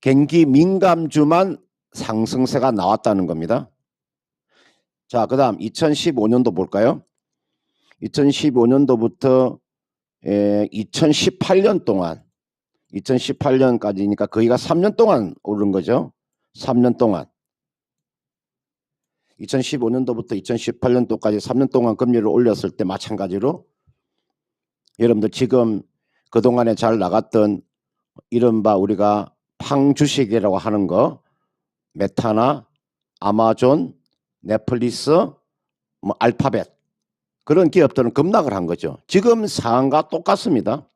경기 민감주만 상승세가 나왔다는 겁니다. 자, 그다음 2015년도 볼까요? 2015년도부터 2018년 동안 2018년까지니까 거의가 3년 동안 오른 거죠. 3년 동안 2015년도부터 2018년도까지 3년 동안 금리를 올렸을 때 마찬가지로 여러분들 지금 그동안에 잘 나갔던 이른바 우리가 팡 주식이라고 하는 거 메타나 아마존, 넷플릭스, 뭐 알파벳 그런 기업들은 급락을 한 거죠. 지금 상황과 똑같습니다.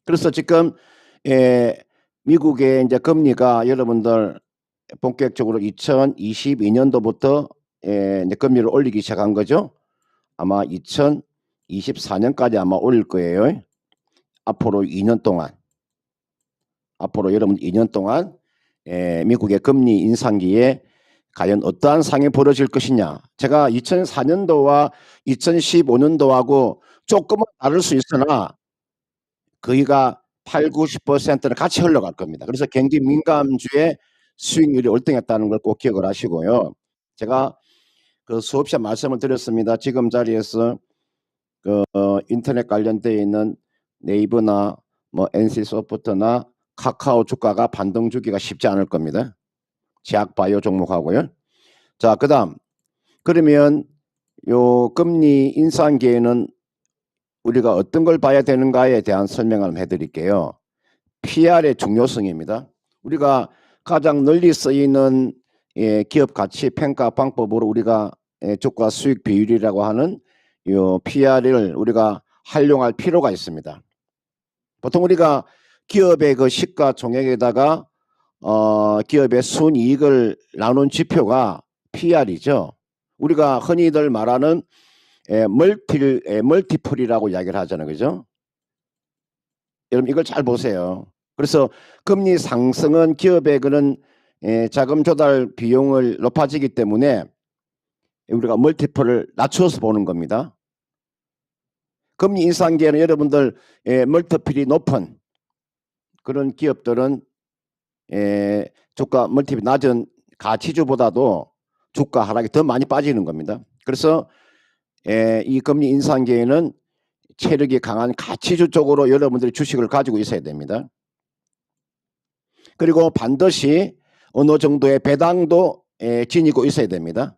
그래서 지금 미국의 이제 금리가 여러분들 본격적으로 2022년도부터 이제 금리를 올리기 시작한 거죠. 아마 2024년까지 아마 올릴 거예요. 앞으로 2년 동안. 앞으로 여러분 2년 동안 미국의 금리 인상기에 과연 어떠한 상황이 벌어질 것이냐. 제가 2004년도와 2015년도하고 조금은 다를 수 있으나 거의가 8, 90%는 같이 흘러갈 겁니다. 그래서 경기 민감주의 수익률이 월등했다는 걸 꼭 기억을 하시고요. 제가 그 수업 시간 말씀을 드렸습니다. 지금 자리에서 그 인터넷 관련되어 있는 네이버나 뭐 NC소프트나 카카오 주가가 반등 주기가 쉽지 않을 겁니다. 제약 바이오 종목하고요. 자, 그다음 그러면 요 금리 인상기에는 우리가 어떤 걸 봐야 되는가에 대한 설명을 해드릴게요. PR의 중요성입니다. 우리가 가장 널리 쓰이는 기업 가치 평가 방법으로 우리가 주가 수익 비율이라고 하는 요 PR을 우리가 활용할 필요가 있습니다. 보통 우리가 기업의 그 시가총액에다가 기업의 순이익을 나눈 지표가 PR이죠. 우리가 흔히들 말하는 멀티플이라고 이야기를 하잖아요. 그죠? 여러분 이걸 잘 보세요. 그래서 금리 상승은 기업의 그런 자금 조달 비용을 높아지기 때문에 우리가 멀티플을 낮춰서 보는 겁니다. 금리 인상기에는 여러분들 멀티플이 높은 그런 기업들은 주가 멀티플이 낮은 가치주보다도 주가 하락이 더 많이 빠지는 겁니다. 그래서 이 금리 인상기에는 체력이 강한 가치주 쪽으로 여러분들이 주식을 가지고 있어야 됩니다. 그리고 반드시 어느 정도의 배당도 지니고 있어야 됩니다.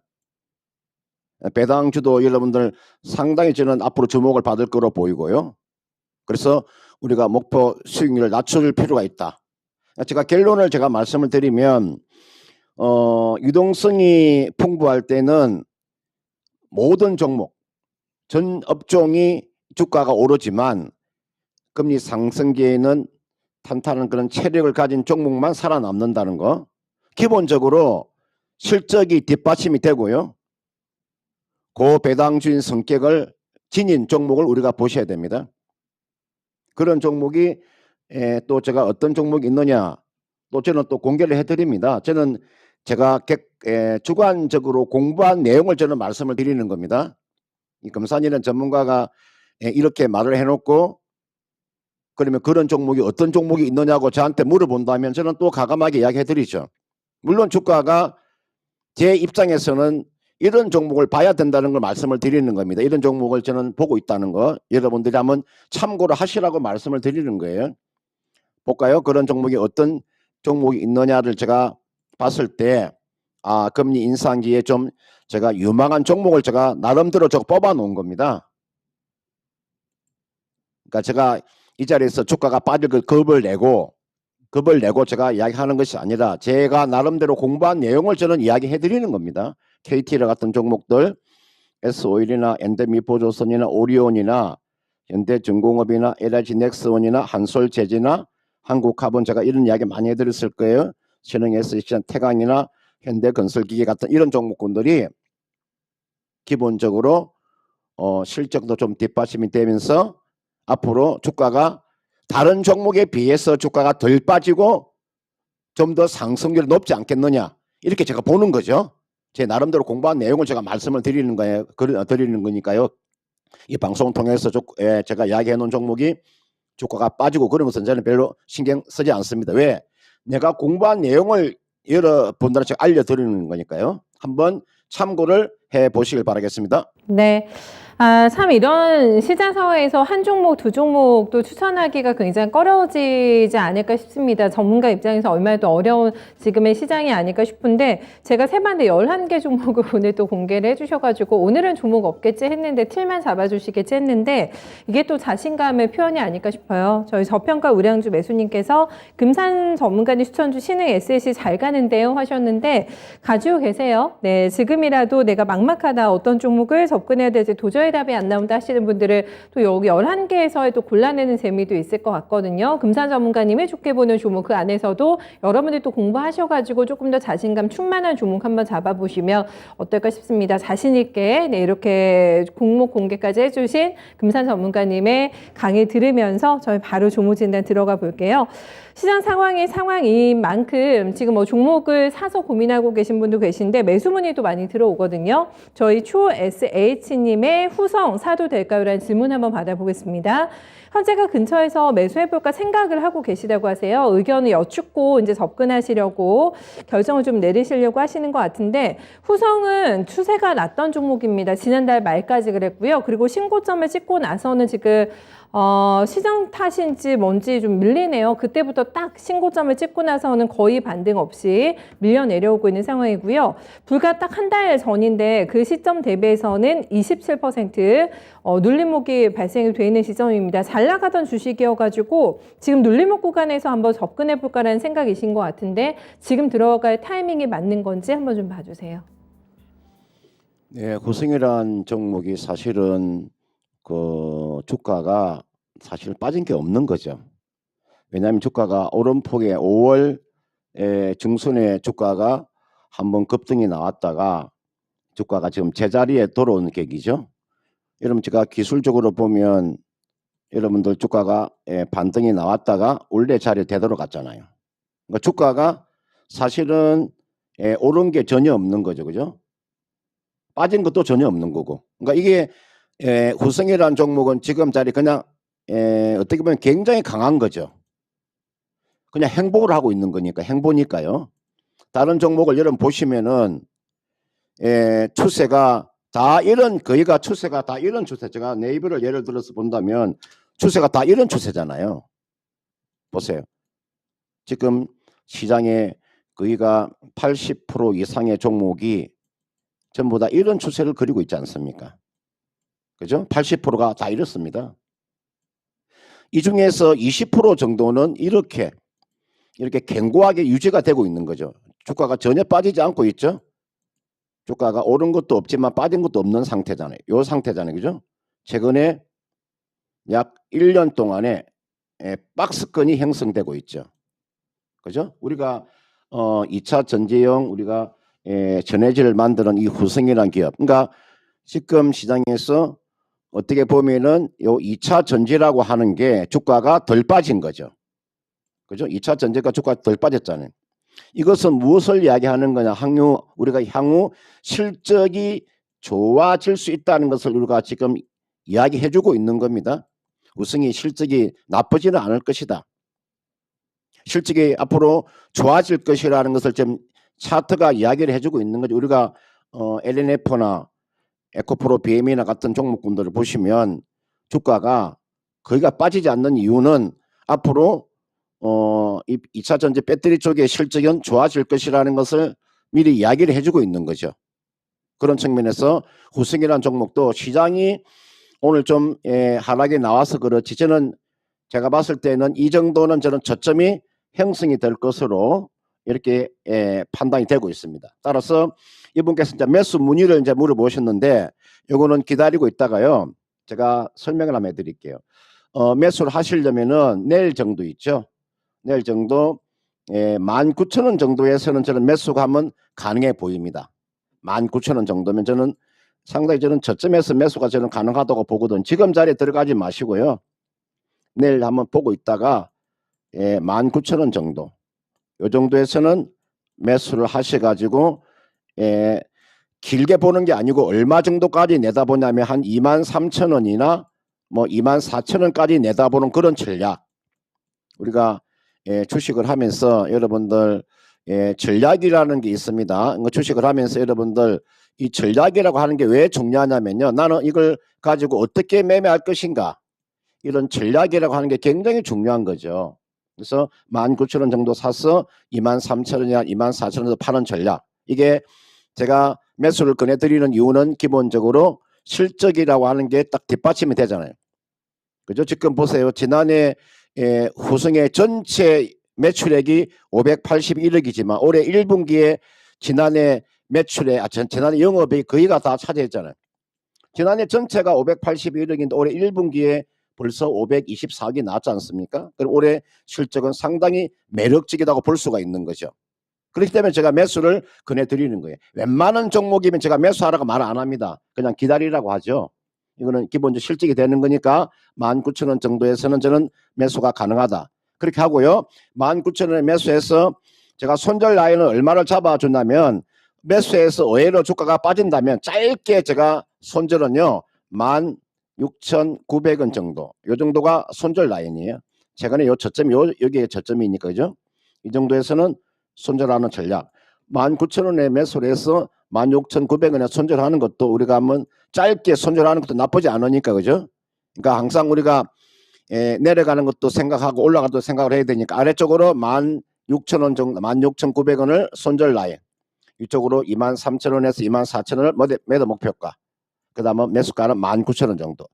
배당주도 여러분들 상당히 저는 앞으로 주목을 받을 거로 보이고요. 그래서 우리가 목표 수익률을 낮출 필요가 있다. 제가 결론을 제가 말씀을 드리면 유동성이 풍부할 때는 모든 종목, 전 업종이 주가가 오르지만 금리 상승기에는 탄탄한 그런 체력을 가진 종목만 살아남는다는 거. 기본적으로 실적이 뒷받침이 되고요. 고배당주의 성격을 지닌 종목을 우리가 보셔야 됩니다. 그런 종목이 또 제가 어떤 종목이 있느냐 또 저는 또 공개를 해드립니다. 저는 제가 주관적으로 공부한 내용을 저는 말씀을 드리는 겁니다. 이 금산이라는 전문가가 이렇게 말을 해놓고 그러면 그런 종목이 어떤 종목이 있느냐고 저한테 물어본다면 저는 또 과감하게 이야기해드리죠. 물론 주가가 제 입장에서는 이런 종목을 봐야 된다는 걸 말씀을 드리는 겁니다. 이런 종목을 저는 보고 있다는 거 여러분들이 한번 참고를 하시라고 말씀을 드리는 거예요. 볼까요? 그런 종목이 어떤 종목이 있느냐를 제가 봤을 때 금리 인상기에 좀 제가 유망한 종목을 제가 나름대로 저 뽑아 놓은 겁니다. 그러니까 제가 이 자리에서 주가가 빠질 걸 겁을 내고 제가 이야기하는 것이 아니라 제가 나름대로 공부한 내용을 저는 이야기해 드리는 겁니다. KT라 같은 종목들, S-오일이나 엔데미포조선이나 오리온이나 현대중공업이나 LH넥스원이나 한솔재지나 한국카본 제가 이런 이야기 많이 해드렸을 거예요. 신흥SC나 태강이나 현대건설기계 같은 이런 종목군들이 기본적으로 실적도 좀 뒷받침이 되면서 앞으로 주가가 다른 종목에 비해서 주가가 덜 빠지고 좀 더 상승률이 높지 않겠느냐 이렇게 제가 보는 거죠. 제 나름대로 공부한 내용을 제가 말씀을 드리는 거니까요. 이 방송을 통해서 제가 이야기해 놓은 종목이 주가가 빠지고 그런 것은 저는 별로 신경 쓰지 않습니다. 왜? 내가 공부한 내용을 여러분들한테 알려드리는 거니까요. 한번 참고를 해 보시길 바라겠습니다. 네. 참 이런 시장 상황에서 한 종목, 두 종목도 추천하기가 굉장히 꺼려지지 않을까 싶습니다. 전문가 입장에서 얼마나 또 어려운 지금의 시장이 아닐까 싶은데 제가 세봤는데 11개 종목을 오늘 또 공개를 해주셔가지고 오늘은 종목 없겠지 했는데 틀만 잡아주시겠지 했는데 이게 또 자신감의 표현이 아닐까 싶어요. 저희 저평가 우량주 매수님께서 금산 전문가님 추천주 신흥 SSC 잘 가는데요 하셨는데 가지고 계세요. 네, 지금이라도 내가 막막하다 어떤 종목을 접근해야 될지 도저히 답이 안 나온다 하시는 분들은 또 여기 11개에서 또 골라내는 재미도 있을 것 같거든요. 금산 전문가님의 좋게 보는 종목 그 안에서도 여러분들이 또 공부하셔가지고 조금 더 자신감 충만한 종목 한번 잡아보시면 어떨까 싶습니다. 자신 있게 네, 이렇게 종목 공개까지 해주신 금산 전문가님의 강의 들으면서 저희 바로 종목 진단 들어가 볼게요. 시장 상황이 상황인 만큼 지금 뭐 종목을 사서 고민하고 계신 분도 계신데 매수 문의도 많이 들어오거든요. 저희 초SH님의 후성 사도 될까요? 라는 질문 한번 받아보겠습니다. 현재가 근처에서 매수해볼까 생각을 하고 계시다고 하세요. 의견을 여쭙고 이제 접근하시려고 결정을 좀 내리시려고 하시는 것 같은데 후성은 추세가 났던 종목입니다. 지난달 말까지 그랬고요. 그리고 신고점을 찍고 나서는 지금 시장 탓인지 뭔지 좀 밀리네요. 그때부터 딱 신고점을 찍고 나서는 거의 반등 없이 밀려 내려오고 있는 상황이고요. 불과 딱 한 달 전인데 그 시점 대비해서는 27% 눌림목이 발생이 되어 있는 시점입니다. 잘 나가던 주식이어가지고 지금 눌림목 구간에서 한번 접근해볼까라는 생각이신 것 같은데 지금 들어갈 타이밍이 맞는 건지 한번 좀 봐주세요. 네, 후성이란 종목이 사실은 그 주가가 사실 빠진 게 없는 거죠. 왜냐하면 주가가 오름폭에 5월 중순에 주가가 한번 급등이 나왔다가 주가가 지금 제자리에 돌아오는 격이죠. 여러분 제가 기술적으로 보면 여러분들 주가가 반등이 나왔다가 원래 자리에 되돌아갔잖아요. 그러니까 주가가 사실은 오른 게 전혀 없는 거죠. 그죠? 빠진 것도 전혀 없는 거고. 그러니까 이게 후성이라는 종목은 지금 자리 그냥 어떻게 보면 굉장히 강한 거죠. 그냥 행보를 하고 있는 거니까 행보니까요. 다른 종목을 여러분 보시면은 추세가 다 이런 거의가 추세가 다 이런 추세. 제가 네이버를 예를 들어서 본다면 추세가 다 이런 추세잖아요. 보세요. 지금 시장에 거의가 80% 이상의 종목이 전부 다 이런 추세를 그리고 있지 않습니까? 그죠? 80%가 다 이렇습니다. 이 중에서 20% 정도는 이렇게 견고하게 유지가 되고 있는 거죠. 주가가 전혀 빠지지 않고 있죠. 주가가 오른 것도 없지만 빠진 것도 없는 상태잖아요. 이 상태잖아요. 그죠? 최근에 약 1년 동안에 박스권이 형성되고 있죠. 그죠? 우리가 2차 전지형 우리가 전해질을 만드는 이 후성이라는 기업. 그러니까 지금 시장에서 어떻게 보면은 요 2차 전지라고 하는 게 주가가 덜 빠진 거죠. 그죠? 2차 전지가 주가가 덜 빠졌잖아요. 이것은 무엇을 이야기하는 거냐? 우리가 향후 실적이 좋아질 수 있다는 것을 우리가 지금 이야기해주고 있는 겁니다. 우승이 실적이 나쁘지는 않을 것이다. 실적이 앞으로 좋아질 것이라는 것을 지금 차트가 이야기를 해주고 있는 거죠. 우리가 LNF나 에코프로 BM이나 같은 종목군들을 보시면 주가가 거기가 빠지지 않는 이유는 앞으로 2차 전지 배터리 쪽의 실적은 좋아질 것이라는 것을 미리 이야기를 해주고 있는 거죠. 그런 측면에서 후승이라는 종목도 시장이 오늘 좀 하락이 나와서 그렇지 저는 제가 봤을 때는 이 정도는 저는 저점이 형성이 될 것으로 이렇게 판단이 되고 있습니다. 따라서 이분께서 이제 매수 문의를 이제 물어보셨는데 요거는 기다리고 있다가요. 제가 설명을 한번 해드릴게요. 매수를 하시려면은 내일 정도 있죠. 내일 정도 19,000원 정도에서는 저는 매수가 하면 가능해 보입니다. 19,000원 정도면 저는 상당히 저는 저점에서 매수가 저는 가능하다고 보거든. 지금 자리에 들어가지 마시고요. 내일 한번 보고 있다가 19,000원 정도 요 정도에서는 매수를 하셔가지고 길게 보는 게 아니고 얼마 정도까지 내다보냐면 한 23,000원이나 뭐 24,000원까지 내다보는 그런 전략. 우리가 주식을 하면서 여러분들 전략이라는 게 있습니다. 주식을 하면서 여러분들 이 전략이라고 하는 게 왜 중요하냐면요. 나는 이걸 가지고 어떻게 매매할 것인가. 이런 전략이라고 하는 게 굉장히 중요한 거죠. 그래서 19,000원 정도 사서 23,000원이나 24,000원에서 파는 전략. 이게 제가 매수를 권해드리는 이유는 기본적으로 실적이라고 하는 게 딱 뒷받침이 되잖아요. 그죠? 지금 보세요. 지난해 후승의 전체 매출액이 581억이지만 올해 1분기에 지난해 매출액, 지난해 영업이 거의가 다 차지했잖아요. 지난해 전체가 581억인데 올해 1분기에 벌써 524억이 나왔지 않습니까? 그럼 올해 실적은 상당히 매력적이라고 볼 수가 있는 거죠. 그렇기 때문에 제가 매수를 권해드리는 거예요. 웬만한 종목이면 제가 매수하라고 말 안 합니다. 그냥 기다리라고 하죠. 이거는 기본적으로 실적이 되는 거니까 19,000원 정도에서는 저는 매수가 가능하다. 그렇게 하고요. 19,000원에 매수해서 제가 손절 라인을 얼마를 잡아준다면 매수해서 의외로 주가가 빠진다면 짧게 제가 손절은요. 16,900원 정도. 요 정도가 손절 라인이에요. 최근에 요 저점이 여기에 저점이니까 그죠? 이 정도에서는 손절하는 전략. 19,000원에 매수를 해서 16,900원에 손절하는 것도 우리가 한번 짧게 손절하는 것도 나쁘지 않으니까 그죠? 그러니까 항상 우리가 내려가는 것도 생각하고 올라가도 것도 생각을 해야 되니까 아래쪽으로 16,000원 정도, 16,900원을 손절 라인. 이쪽으로 23,000원에서 24,000원을 매도 목표가. 그 다음에 매수가는 19,000원 정도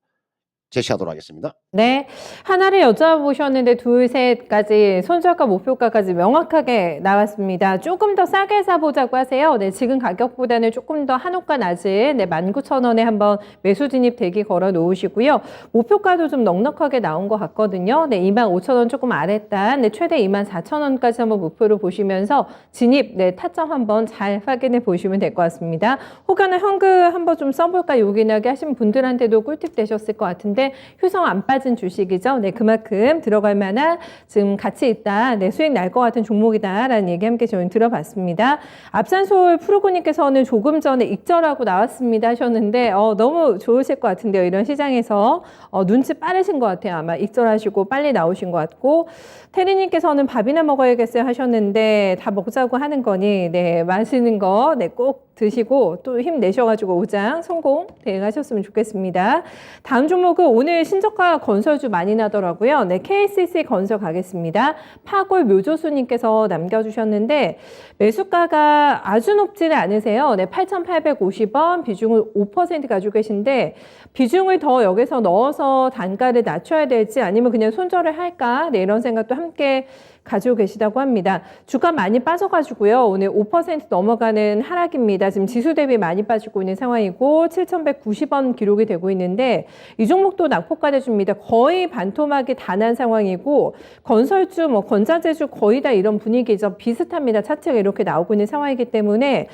제시하도록 하겠습니다. 네, 하나를 여쭤보셨는데 둘, 셋까지 손절가 목표가까지 명확하게 나왔습니다. 조금 더 싸게 사보자고 하세요. 네, 지금 가격보다는 조금 더 한호가 낮은 19,000원에 한번 매수 진입 대기 걸어 놓으시고요. 목표가도 좀 넉넉하게 나온 것 같거든요. 네, 25,000원 조금 아랫단, 네, 최대 24,000원까지 한번 목표를 보시면서 진입, 네, 타점 한번 잘 확인해 보시면 될 것 같습니다. 혹여나 현금 한번 좀 써볼까 요긴하게 하신 분들한테도 꿀팁 되셨을 것 같은데 효성 안 빠진 주식이죠. 네, 그만큼 들어갈 만한 지금 가치 있다. 네, 수익 날 것 같은 종목이다라는 얘기 함께 저희 들어봤습니다. 앞산솔 프로고님께서는 조금 전에 익절하고 나왔습니다 하셨는데 너무 좋으실 것 같은데요. 이런 시장에서 눈치 빠르신 것 같아요. 아마 익절하시고 빨리 나오신 것 같고 테리님께서는 밥이나 먹어야겠어요 하셨는데 다 먹자고 하는 거니 네, 맛있는 거 네, 꼭 드시고 또 힘내셔가지고 오장 성공 대행하셨으면 좋겠습니다. 다음 종목은 오늘 신저가 건설주 많이 나더라고요. 네, KCC 건설 가겠습니다. 파골 묘조수님께서 남겨주셨는데 매수가가 아주 높지는 않으세요. 네, 8,850원 비중을 5% 가지고 계신데 비중을 더 여기서 넣어서 단가를 낮춰야 될지 아니면 그냥 손절을 할까? 네, 이런 생각도 함께 가지고 계시다고 합니다. 주가 많이 빠져가지고요. 오늘 5% 넘어가는 하락입니다. 지금 지수 대비 많이 빠지고 있는 상황이고 7,190원 기록이 되고 있는데 이 종목도 낙폭가대 줍니다. 거의 반토막이 단한 상황이고 건설주, 뭐 건자재주 거의 다 이런 분위기죠. 비슷합니다. 차트가 이렇게 나오고 있는 상황이기 때문에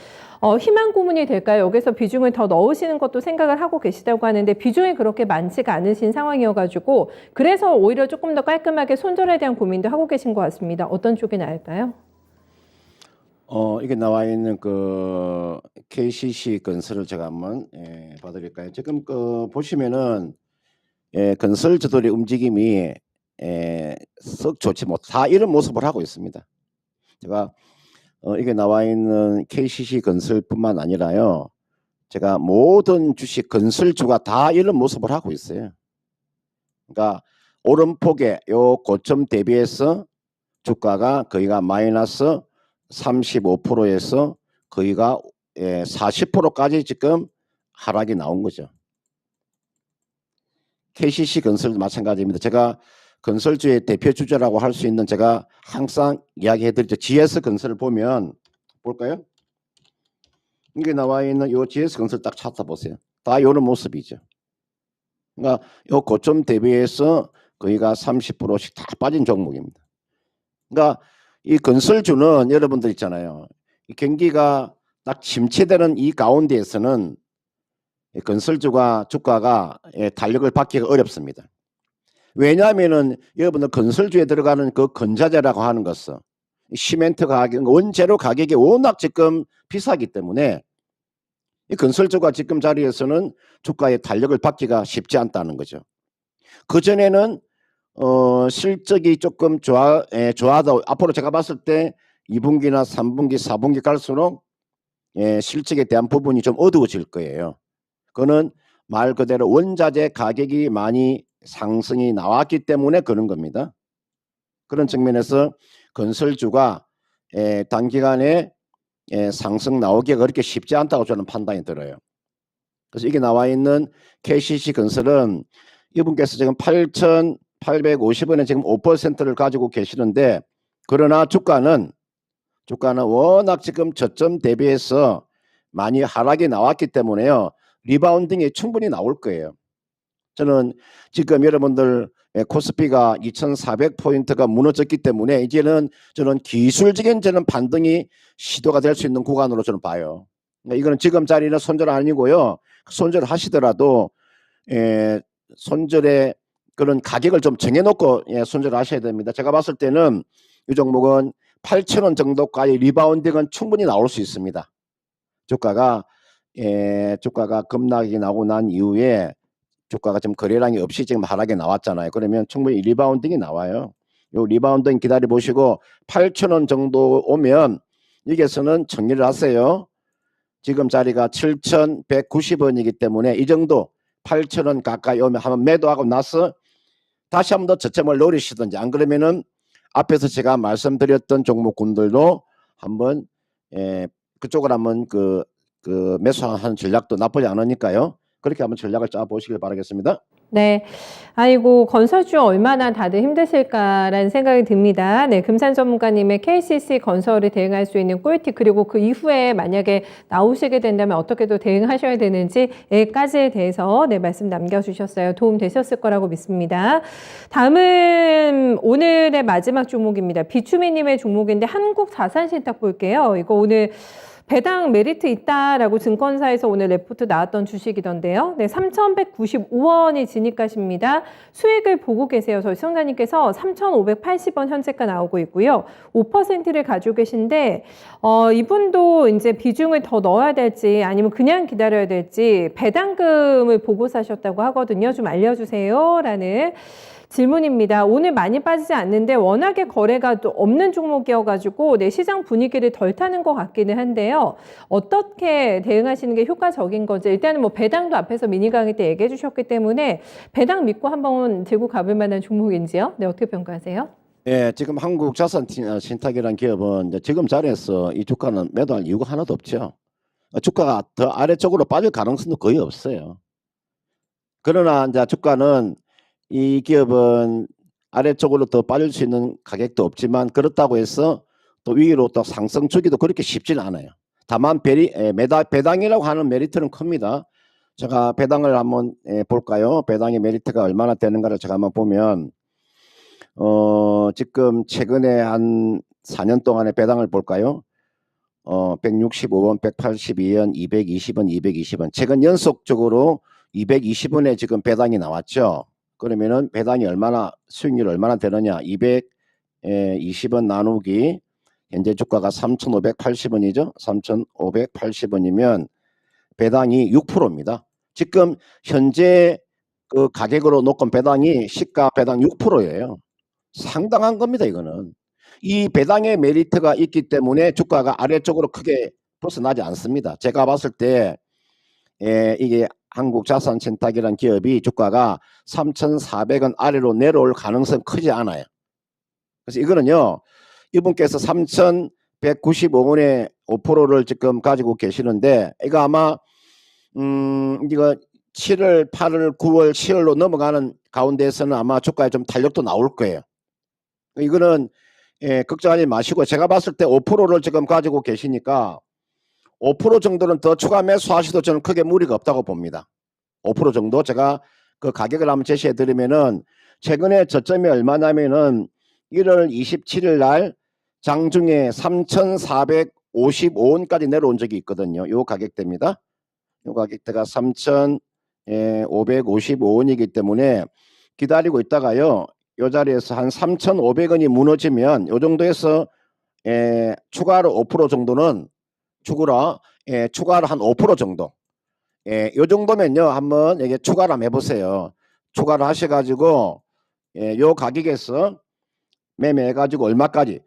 희망 고문이 될까요? 여기서 비중을 더 넣으시는 것도 생각을 하고 계시다고 하는데 비중이 그렇게 많지가 않으신 상황이어가지고 그래서 오히려 조금 더 깔끔하게 손절에 대한 고민도 하고 계신 것 같습니다. 어떤 쪽이 나을까요? 이게 나와 있는 그 KCC 건설을 제가 한번 봐드릴까요? 지금 보시면은 건설주들의 움직임이 썩 좋지 못, 다 이런 모습을 하고 있습니다. 제가 이게 나와 있는 KCC 건설뿐만 아니라요. 제가 모든 주식 건설주가 다 이런 모습을 하고 있어요. 그러니까 오름폭의 요 고점 대비해서 주가가 거의가 마이너스 35%에서 거의가 40%까지 지금 하락이 나온 거죠. KCC 건설도 마찬가지입니다. 제가 건설주의 대표 주자라고 할 수 있는 제가 항상 이야기해드리죠. GS 건설을 보면 볼까요? 이게 나와 있는 요 GS 건설 딱 찾아보세요. 다 이런 모습이죠. 그러니까 요 고점 대비해서 거의가 30%씩 다 빠진 종목입니다. 그러니까 이 건설주는 여러분들 있잖아요. 이 경기가 딱 침체되는 이 가운데에서는 이 건설주가 주가가 탄력을 받기가 어렵습니다. 왜냐하면은 여러분들 건설주에 들어가는 그 건자재라고 하는 것은 시멘트 가격, 원재료 가격이 워낙 지금 비싸기 때문에 이 건설주가 지금 자리에서는 주가의 탄력을 받기가 쉽지 않다는 거죠. 그전에는 실적이 조금 좋아도 앞으로 제가 봤을 때 2분기나 3분기, 4분기 갈수록 실적에 대한 부분이 좀 어두워질 거예요. 그거는 말 그대로 원자재 가격이 많이 상승이 나왔기 때문에 그런 겁니다. 그런 측면에서 건설주가 단기간에 상승 나오기가 그렇게 쉽지 않다고 저는 판단이 들어요. 그래서 이게 나와 있는 KCC 건설은 이분께서 지금 8,850원에 지금 5%를 가지고 계시는데 그러나 주가는 워낙 지금 저점 대비해서 많이 하락이 나왔기 때문에요. 리바운딩이 충분히 나올 거예요. 저는 지금 여러분들 코스피가 2,400포인트가 무너졌기 때문에 이제는 저는 기술적인 반등이 시도가 될 수 있는 구간으로 저는 봐요. 이거는 지금 자리는 손절 아니고요. 손절 하시더라도 손절의 그런 가격을 좀 정해놓고 손절하셔야 됩니다. 제가 봤을 때는 이 종목은 8,000원 정도까지 리바운딩은 충분히 나올 수 있습니다. 주가가 급락이 나고 난 이후에 주가가 좀 거래량이 없이 지금 하락에 나왔잖아요. 그러면 충분히 리바운딩이 나와요. 요 리바운딩 기다려 보시고 8,000원 정도 오면 여기에서는 정리를 하세요. 지금 자리가 7,190원이기 때문에 이 정도 8,000원 가까이 오면 한번 매도하고 나서 다시 한번 더 저점을 노리시든지 안 그러면은 앞에서 제가 말씀드렸던 종목군들도 한번 그쪽을 한번 그 매수하는 전략도 나쁘지 않으니까요. 그렇게 한번 전략을 짜 보시길 바라겠습니다. 네. 아이고, 건설주 얼마나 다들 힘드실까라는 생각이 듭니다. 네. 금산 전문가님의 KCC 건설을 대응할 수 있는 꿀팁, 그리고 그 이후에 만약에 나오시게 된다면 어떻게 또 대응하셔야 되는지까지에 대해서 말씀 남겨주셨어요. 도움 되셨을 거라고 믿습니다. 다음은 오늘의 마지막 종목입니다. 비추미님의 종목인데 한국자산신탁 볼게요. 이거 오늘 배당 메리트 있다라고 증권사에서 오늘 레포트 나왔던 주식이던데요. 네, 3,195원이 진입가십니다. 수익을 보고 계세요. 저희 시청자님께서 3,580원 현재가 나오고 있고요. 5%를 가지고 계신데 이분도 이제 비중을 더 넣어야 될지 아니면 그냥 기다려야 될지 배당금을 보고 사셨다고 하거든요. 좀 알려주세요라는 질문입니다. 오늘 많이 빠지지 않는데 워낙에 거래가 또 없는 종목이어가지고 시장 분위기를 덜 타는 것 같기는 한데요. 어떻게 대응하시는 게 효과적인 건지 일단은 뭐 배당도 앞에서 미니 강의 때 얘기해 주셨기 때문에 배당 믿고 한번 들고 가볼 만한 종목인지요? 네, 어떻게 평가하세요? 네, 지금 한국자산신탁이라는 기업은 이제 지금 자리에서 이 주가는 매도할 이유가 하나도 없죠. 주가가 더 아래쪽으로 빠질 가능성도 거의 없어요. 그러나 이제 주가는 이 기업은 아래쪽으로 더 빠질 수 있는 가격도 없지만 그렇다고 해서 또 위로 또 상승 주기도 그렇게 쉽지는 않아요. 다만 배당이라고 하는 메리트는 큽니다. 제가 배당을 한번 볼까요? 배당의 메리트가 얼마나 되는가를 제가 한번 보면 지금 최근에 한 4년 동안의 배당을 볼까요? 165원, 182원, 220원, 220원. 최근 연속적으로 220원에 지금 배당이 나왔죠. 그러면은 배당이 수익률이 얼마나 되느냐? 220원 나누기 현재 주가가 3,580원이죠. 3,580원이면 배당이 6%입니다. 지금 현재 그 가격으로 놓은 배당이 시가 배당 6%예요. 상당한 겁니다, 이거는. 이 배당의 메리트가 있기 때문에 주가가 아래쪽으로 크게 벗어나지 않습니다. 제가 봤을 때 이게 한국자산신탁이라는 기업이 주가가 3,400원 아래로 내려올 가능성이 크지 않아요. 그래서 이거는요, 이분께서 3,195원에 5%를 지금 가지고 계시는데, 이거 아마 이거 7월, 8월, 9월, 10월로 넘어가는 가운데에서는 아마 주가에 좀 탄력도 나올 거예요. 이거는 걱정하지 마시고, 제가 봤을 때 5%를 지금 가지고 계시니까 5% 정도는 더 추가 매수하셔도 저는 크게 무리가 없다고 봅니다. 5% 정도 제가 그 가격을 한번 제시해 드리면은, 최근에 저점이 얼마냐면은 1월 27일 날 장중에 3,455원까지 내려온 적이 있거든요. 요 가격대입니다. 요 가격대가 3,555원이기 때문에 기다리고 있다가요, 요 자리에서 한 3,500원이 무너지면 요 정도에서 추가로 5% 정도는 추가로 한 5% 정도, 요 정도면요 한번 이게 추가를 한번 해보세요. 추가를 하셔가지고 요 가격에서 매매해가지고 얼마까지,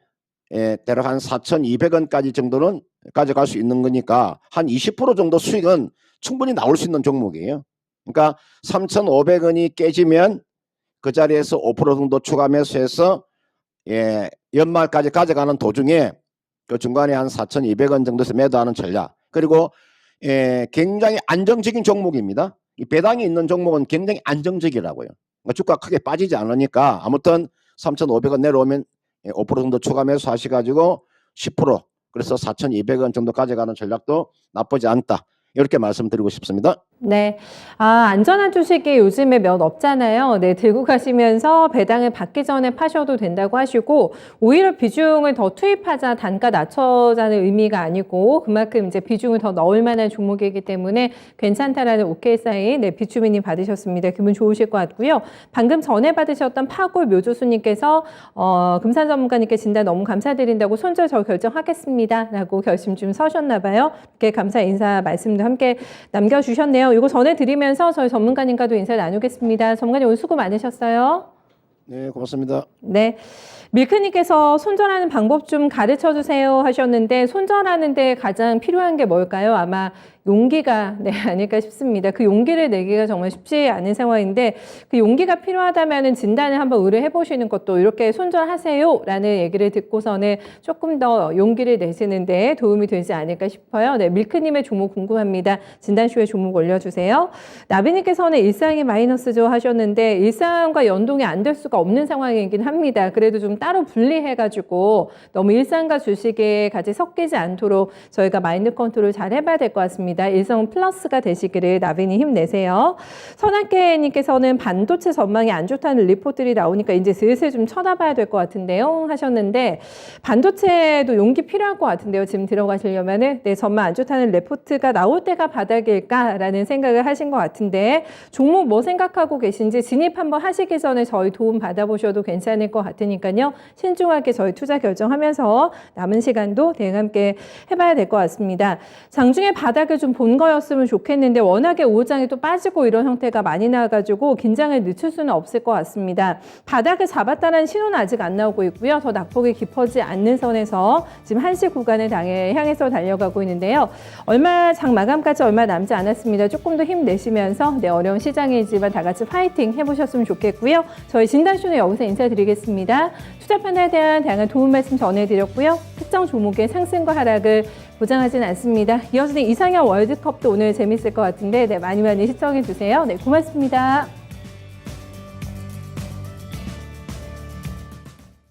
대략 한 4,200원까지 정도는 가져갈 수 있는 거니까 한 20% 정도 수익은 충분히 나올 수 있는 종목이에요. 그러니까 3,500원이 깨지면 그 자리에서 5% 정도 추가 매수해서 연말까지 가져가는 도중에 그 중간에 한 4,200원 정도에서 매도하는 전략. 그리고 굉장히 안정적인 종목입니다. 이 배당이 있는 종목은 굉장히 안정적이라고요. 그러니까 주가 크게 빠지지 않으니까 아무튼 3,500원 내려오면 5% 정도 추가 매수하셔가지고 10%, 그래서 4,200원 정도 가져가는 전략도 나쁘지 않다. 이렇게 말씀드리고 싶습니다. 네. 안전한 주식이 요즘에 몇 없잖아요. 네, 들고 가시면서 배당을 받기 전에 파셔도 된다고 하시고, 오히려 비중을 더 투입하자, 단가 낮춰자는 의미가 아니고, 그만큼 이제 비중을 더 넣을 만한 종목이기 때문에 괜찮다라는 오케이 사인, 네, 비추미님 받으셨습니다. 기분 좋으실 것 같고요. 방금 전에 받으셨던 파골 묘조수님께서, 금산 전문가님께 진단 너무 감사드린다고 손절 저 결정하겠습니다. 라고 결심 좀 서셨나봐요. 이렇게 감사 인사 말씀도 함께 남겨주셨네요. 이거 전해드리면서 저희 전문가님과도 인사 나누겠습니다. 전문가님 오늘 수고 많으셨어요. 네, 고맙습니다. 네. 밀크님께서 손절하는 방법 좀 가르쳐 주세요 하셨는데, 손절하는데 가장 필요한 게 뭘까요? 아마 용기가 아닐까 싶습니다. 그 용기를 내기가 정말 쉽지 않은 상황인데, 그 용기가 필요하다면 진단을 한번 의뢰해 보시는 것도, 이렇게 손절하세요 라는 얘기를 듣고서는 조금 더 용기를 내시는데 도움이 되지 않을까 싶어요. 네, 밀크님의 종목 궁금합니다. 진단쇼에 종목 올려주세요. 나비님께서는 일상이 마이너스죠 하셨는데, 일상과 연동이 안 될 수가 없는 상황이긴 합니다. 그래도 좀 따로 분리해가지고 너무 일상과 주식에 같이 섞이지 않도록 저희가 마인드 컨트롤 잘 해봐야 될 것 같습니다. 일성 플러스가 되시기를 나비님 힘내세요. 선악계님께서는 반도체 전망이 안 좋다는 리포트들이 나오니까 이제 슬슬 좀 쳐다봐야 될 것 같은데요 하셨는데, 반도체도 용기 필요할 것 같은데요. 지금 들어가시려면은, 네, 전망 안 좋다는 리포트가 나올 때가 바닥일까라는 생각을 하신 것 같은데, 종목 뭐 생각하고 계신지 진입 한번 하시기 전에 저희 도움 받아보셔도 괜찮을 것 같으니까요. 신중하게 저희 투자 결정하면서 남은 시간도 대응 함께 해봐야 될 것 같습니다. 장중에 바닥을 좀 본 거였으면 좋겠는데, 워낙에 오후장에 또 빠지고 이런 형태가 많이 나와가지고 긴장을 늦출 수는 없을 것 같습니다. 바닥을 잡았다는 신호는 아직 안 나오고 있고요. 더 낙폭이 깊어지지 않는 선에서 지금 한시 구간을 향해서 달려가고 있는데요. 장 마감까지 얼마 남지 않았습니다. 조금 더 힘내시면서, 네, 어려운 시장이지만 다 같이 파이팅 해보셨으면 좋겠고요. 저희 진단쇼는 여기서 인사드리겠습니다. 투자 판단에 대한 다양한 도움 말씀 전해드렸고요. 특정 종목의 상승과 하락을 보장하진 않습니다. 이어지는 이상형 월드컵도 오늘 재밌을 것 같은데, 네, 많이 시청해주세요. 네, 고맙습니다.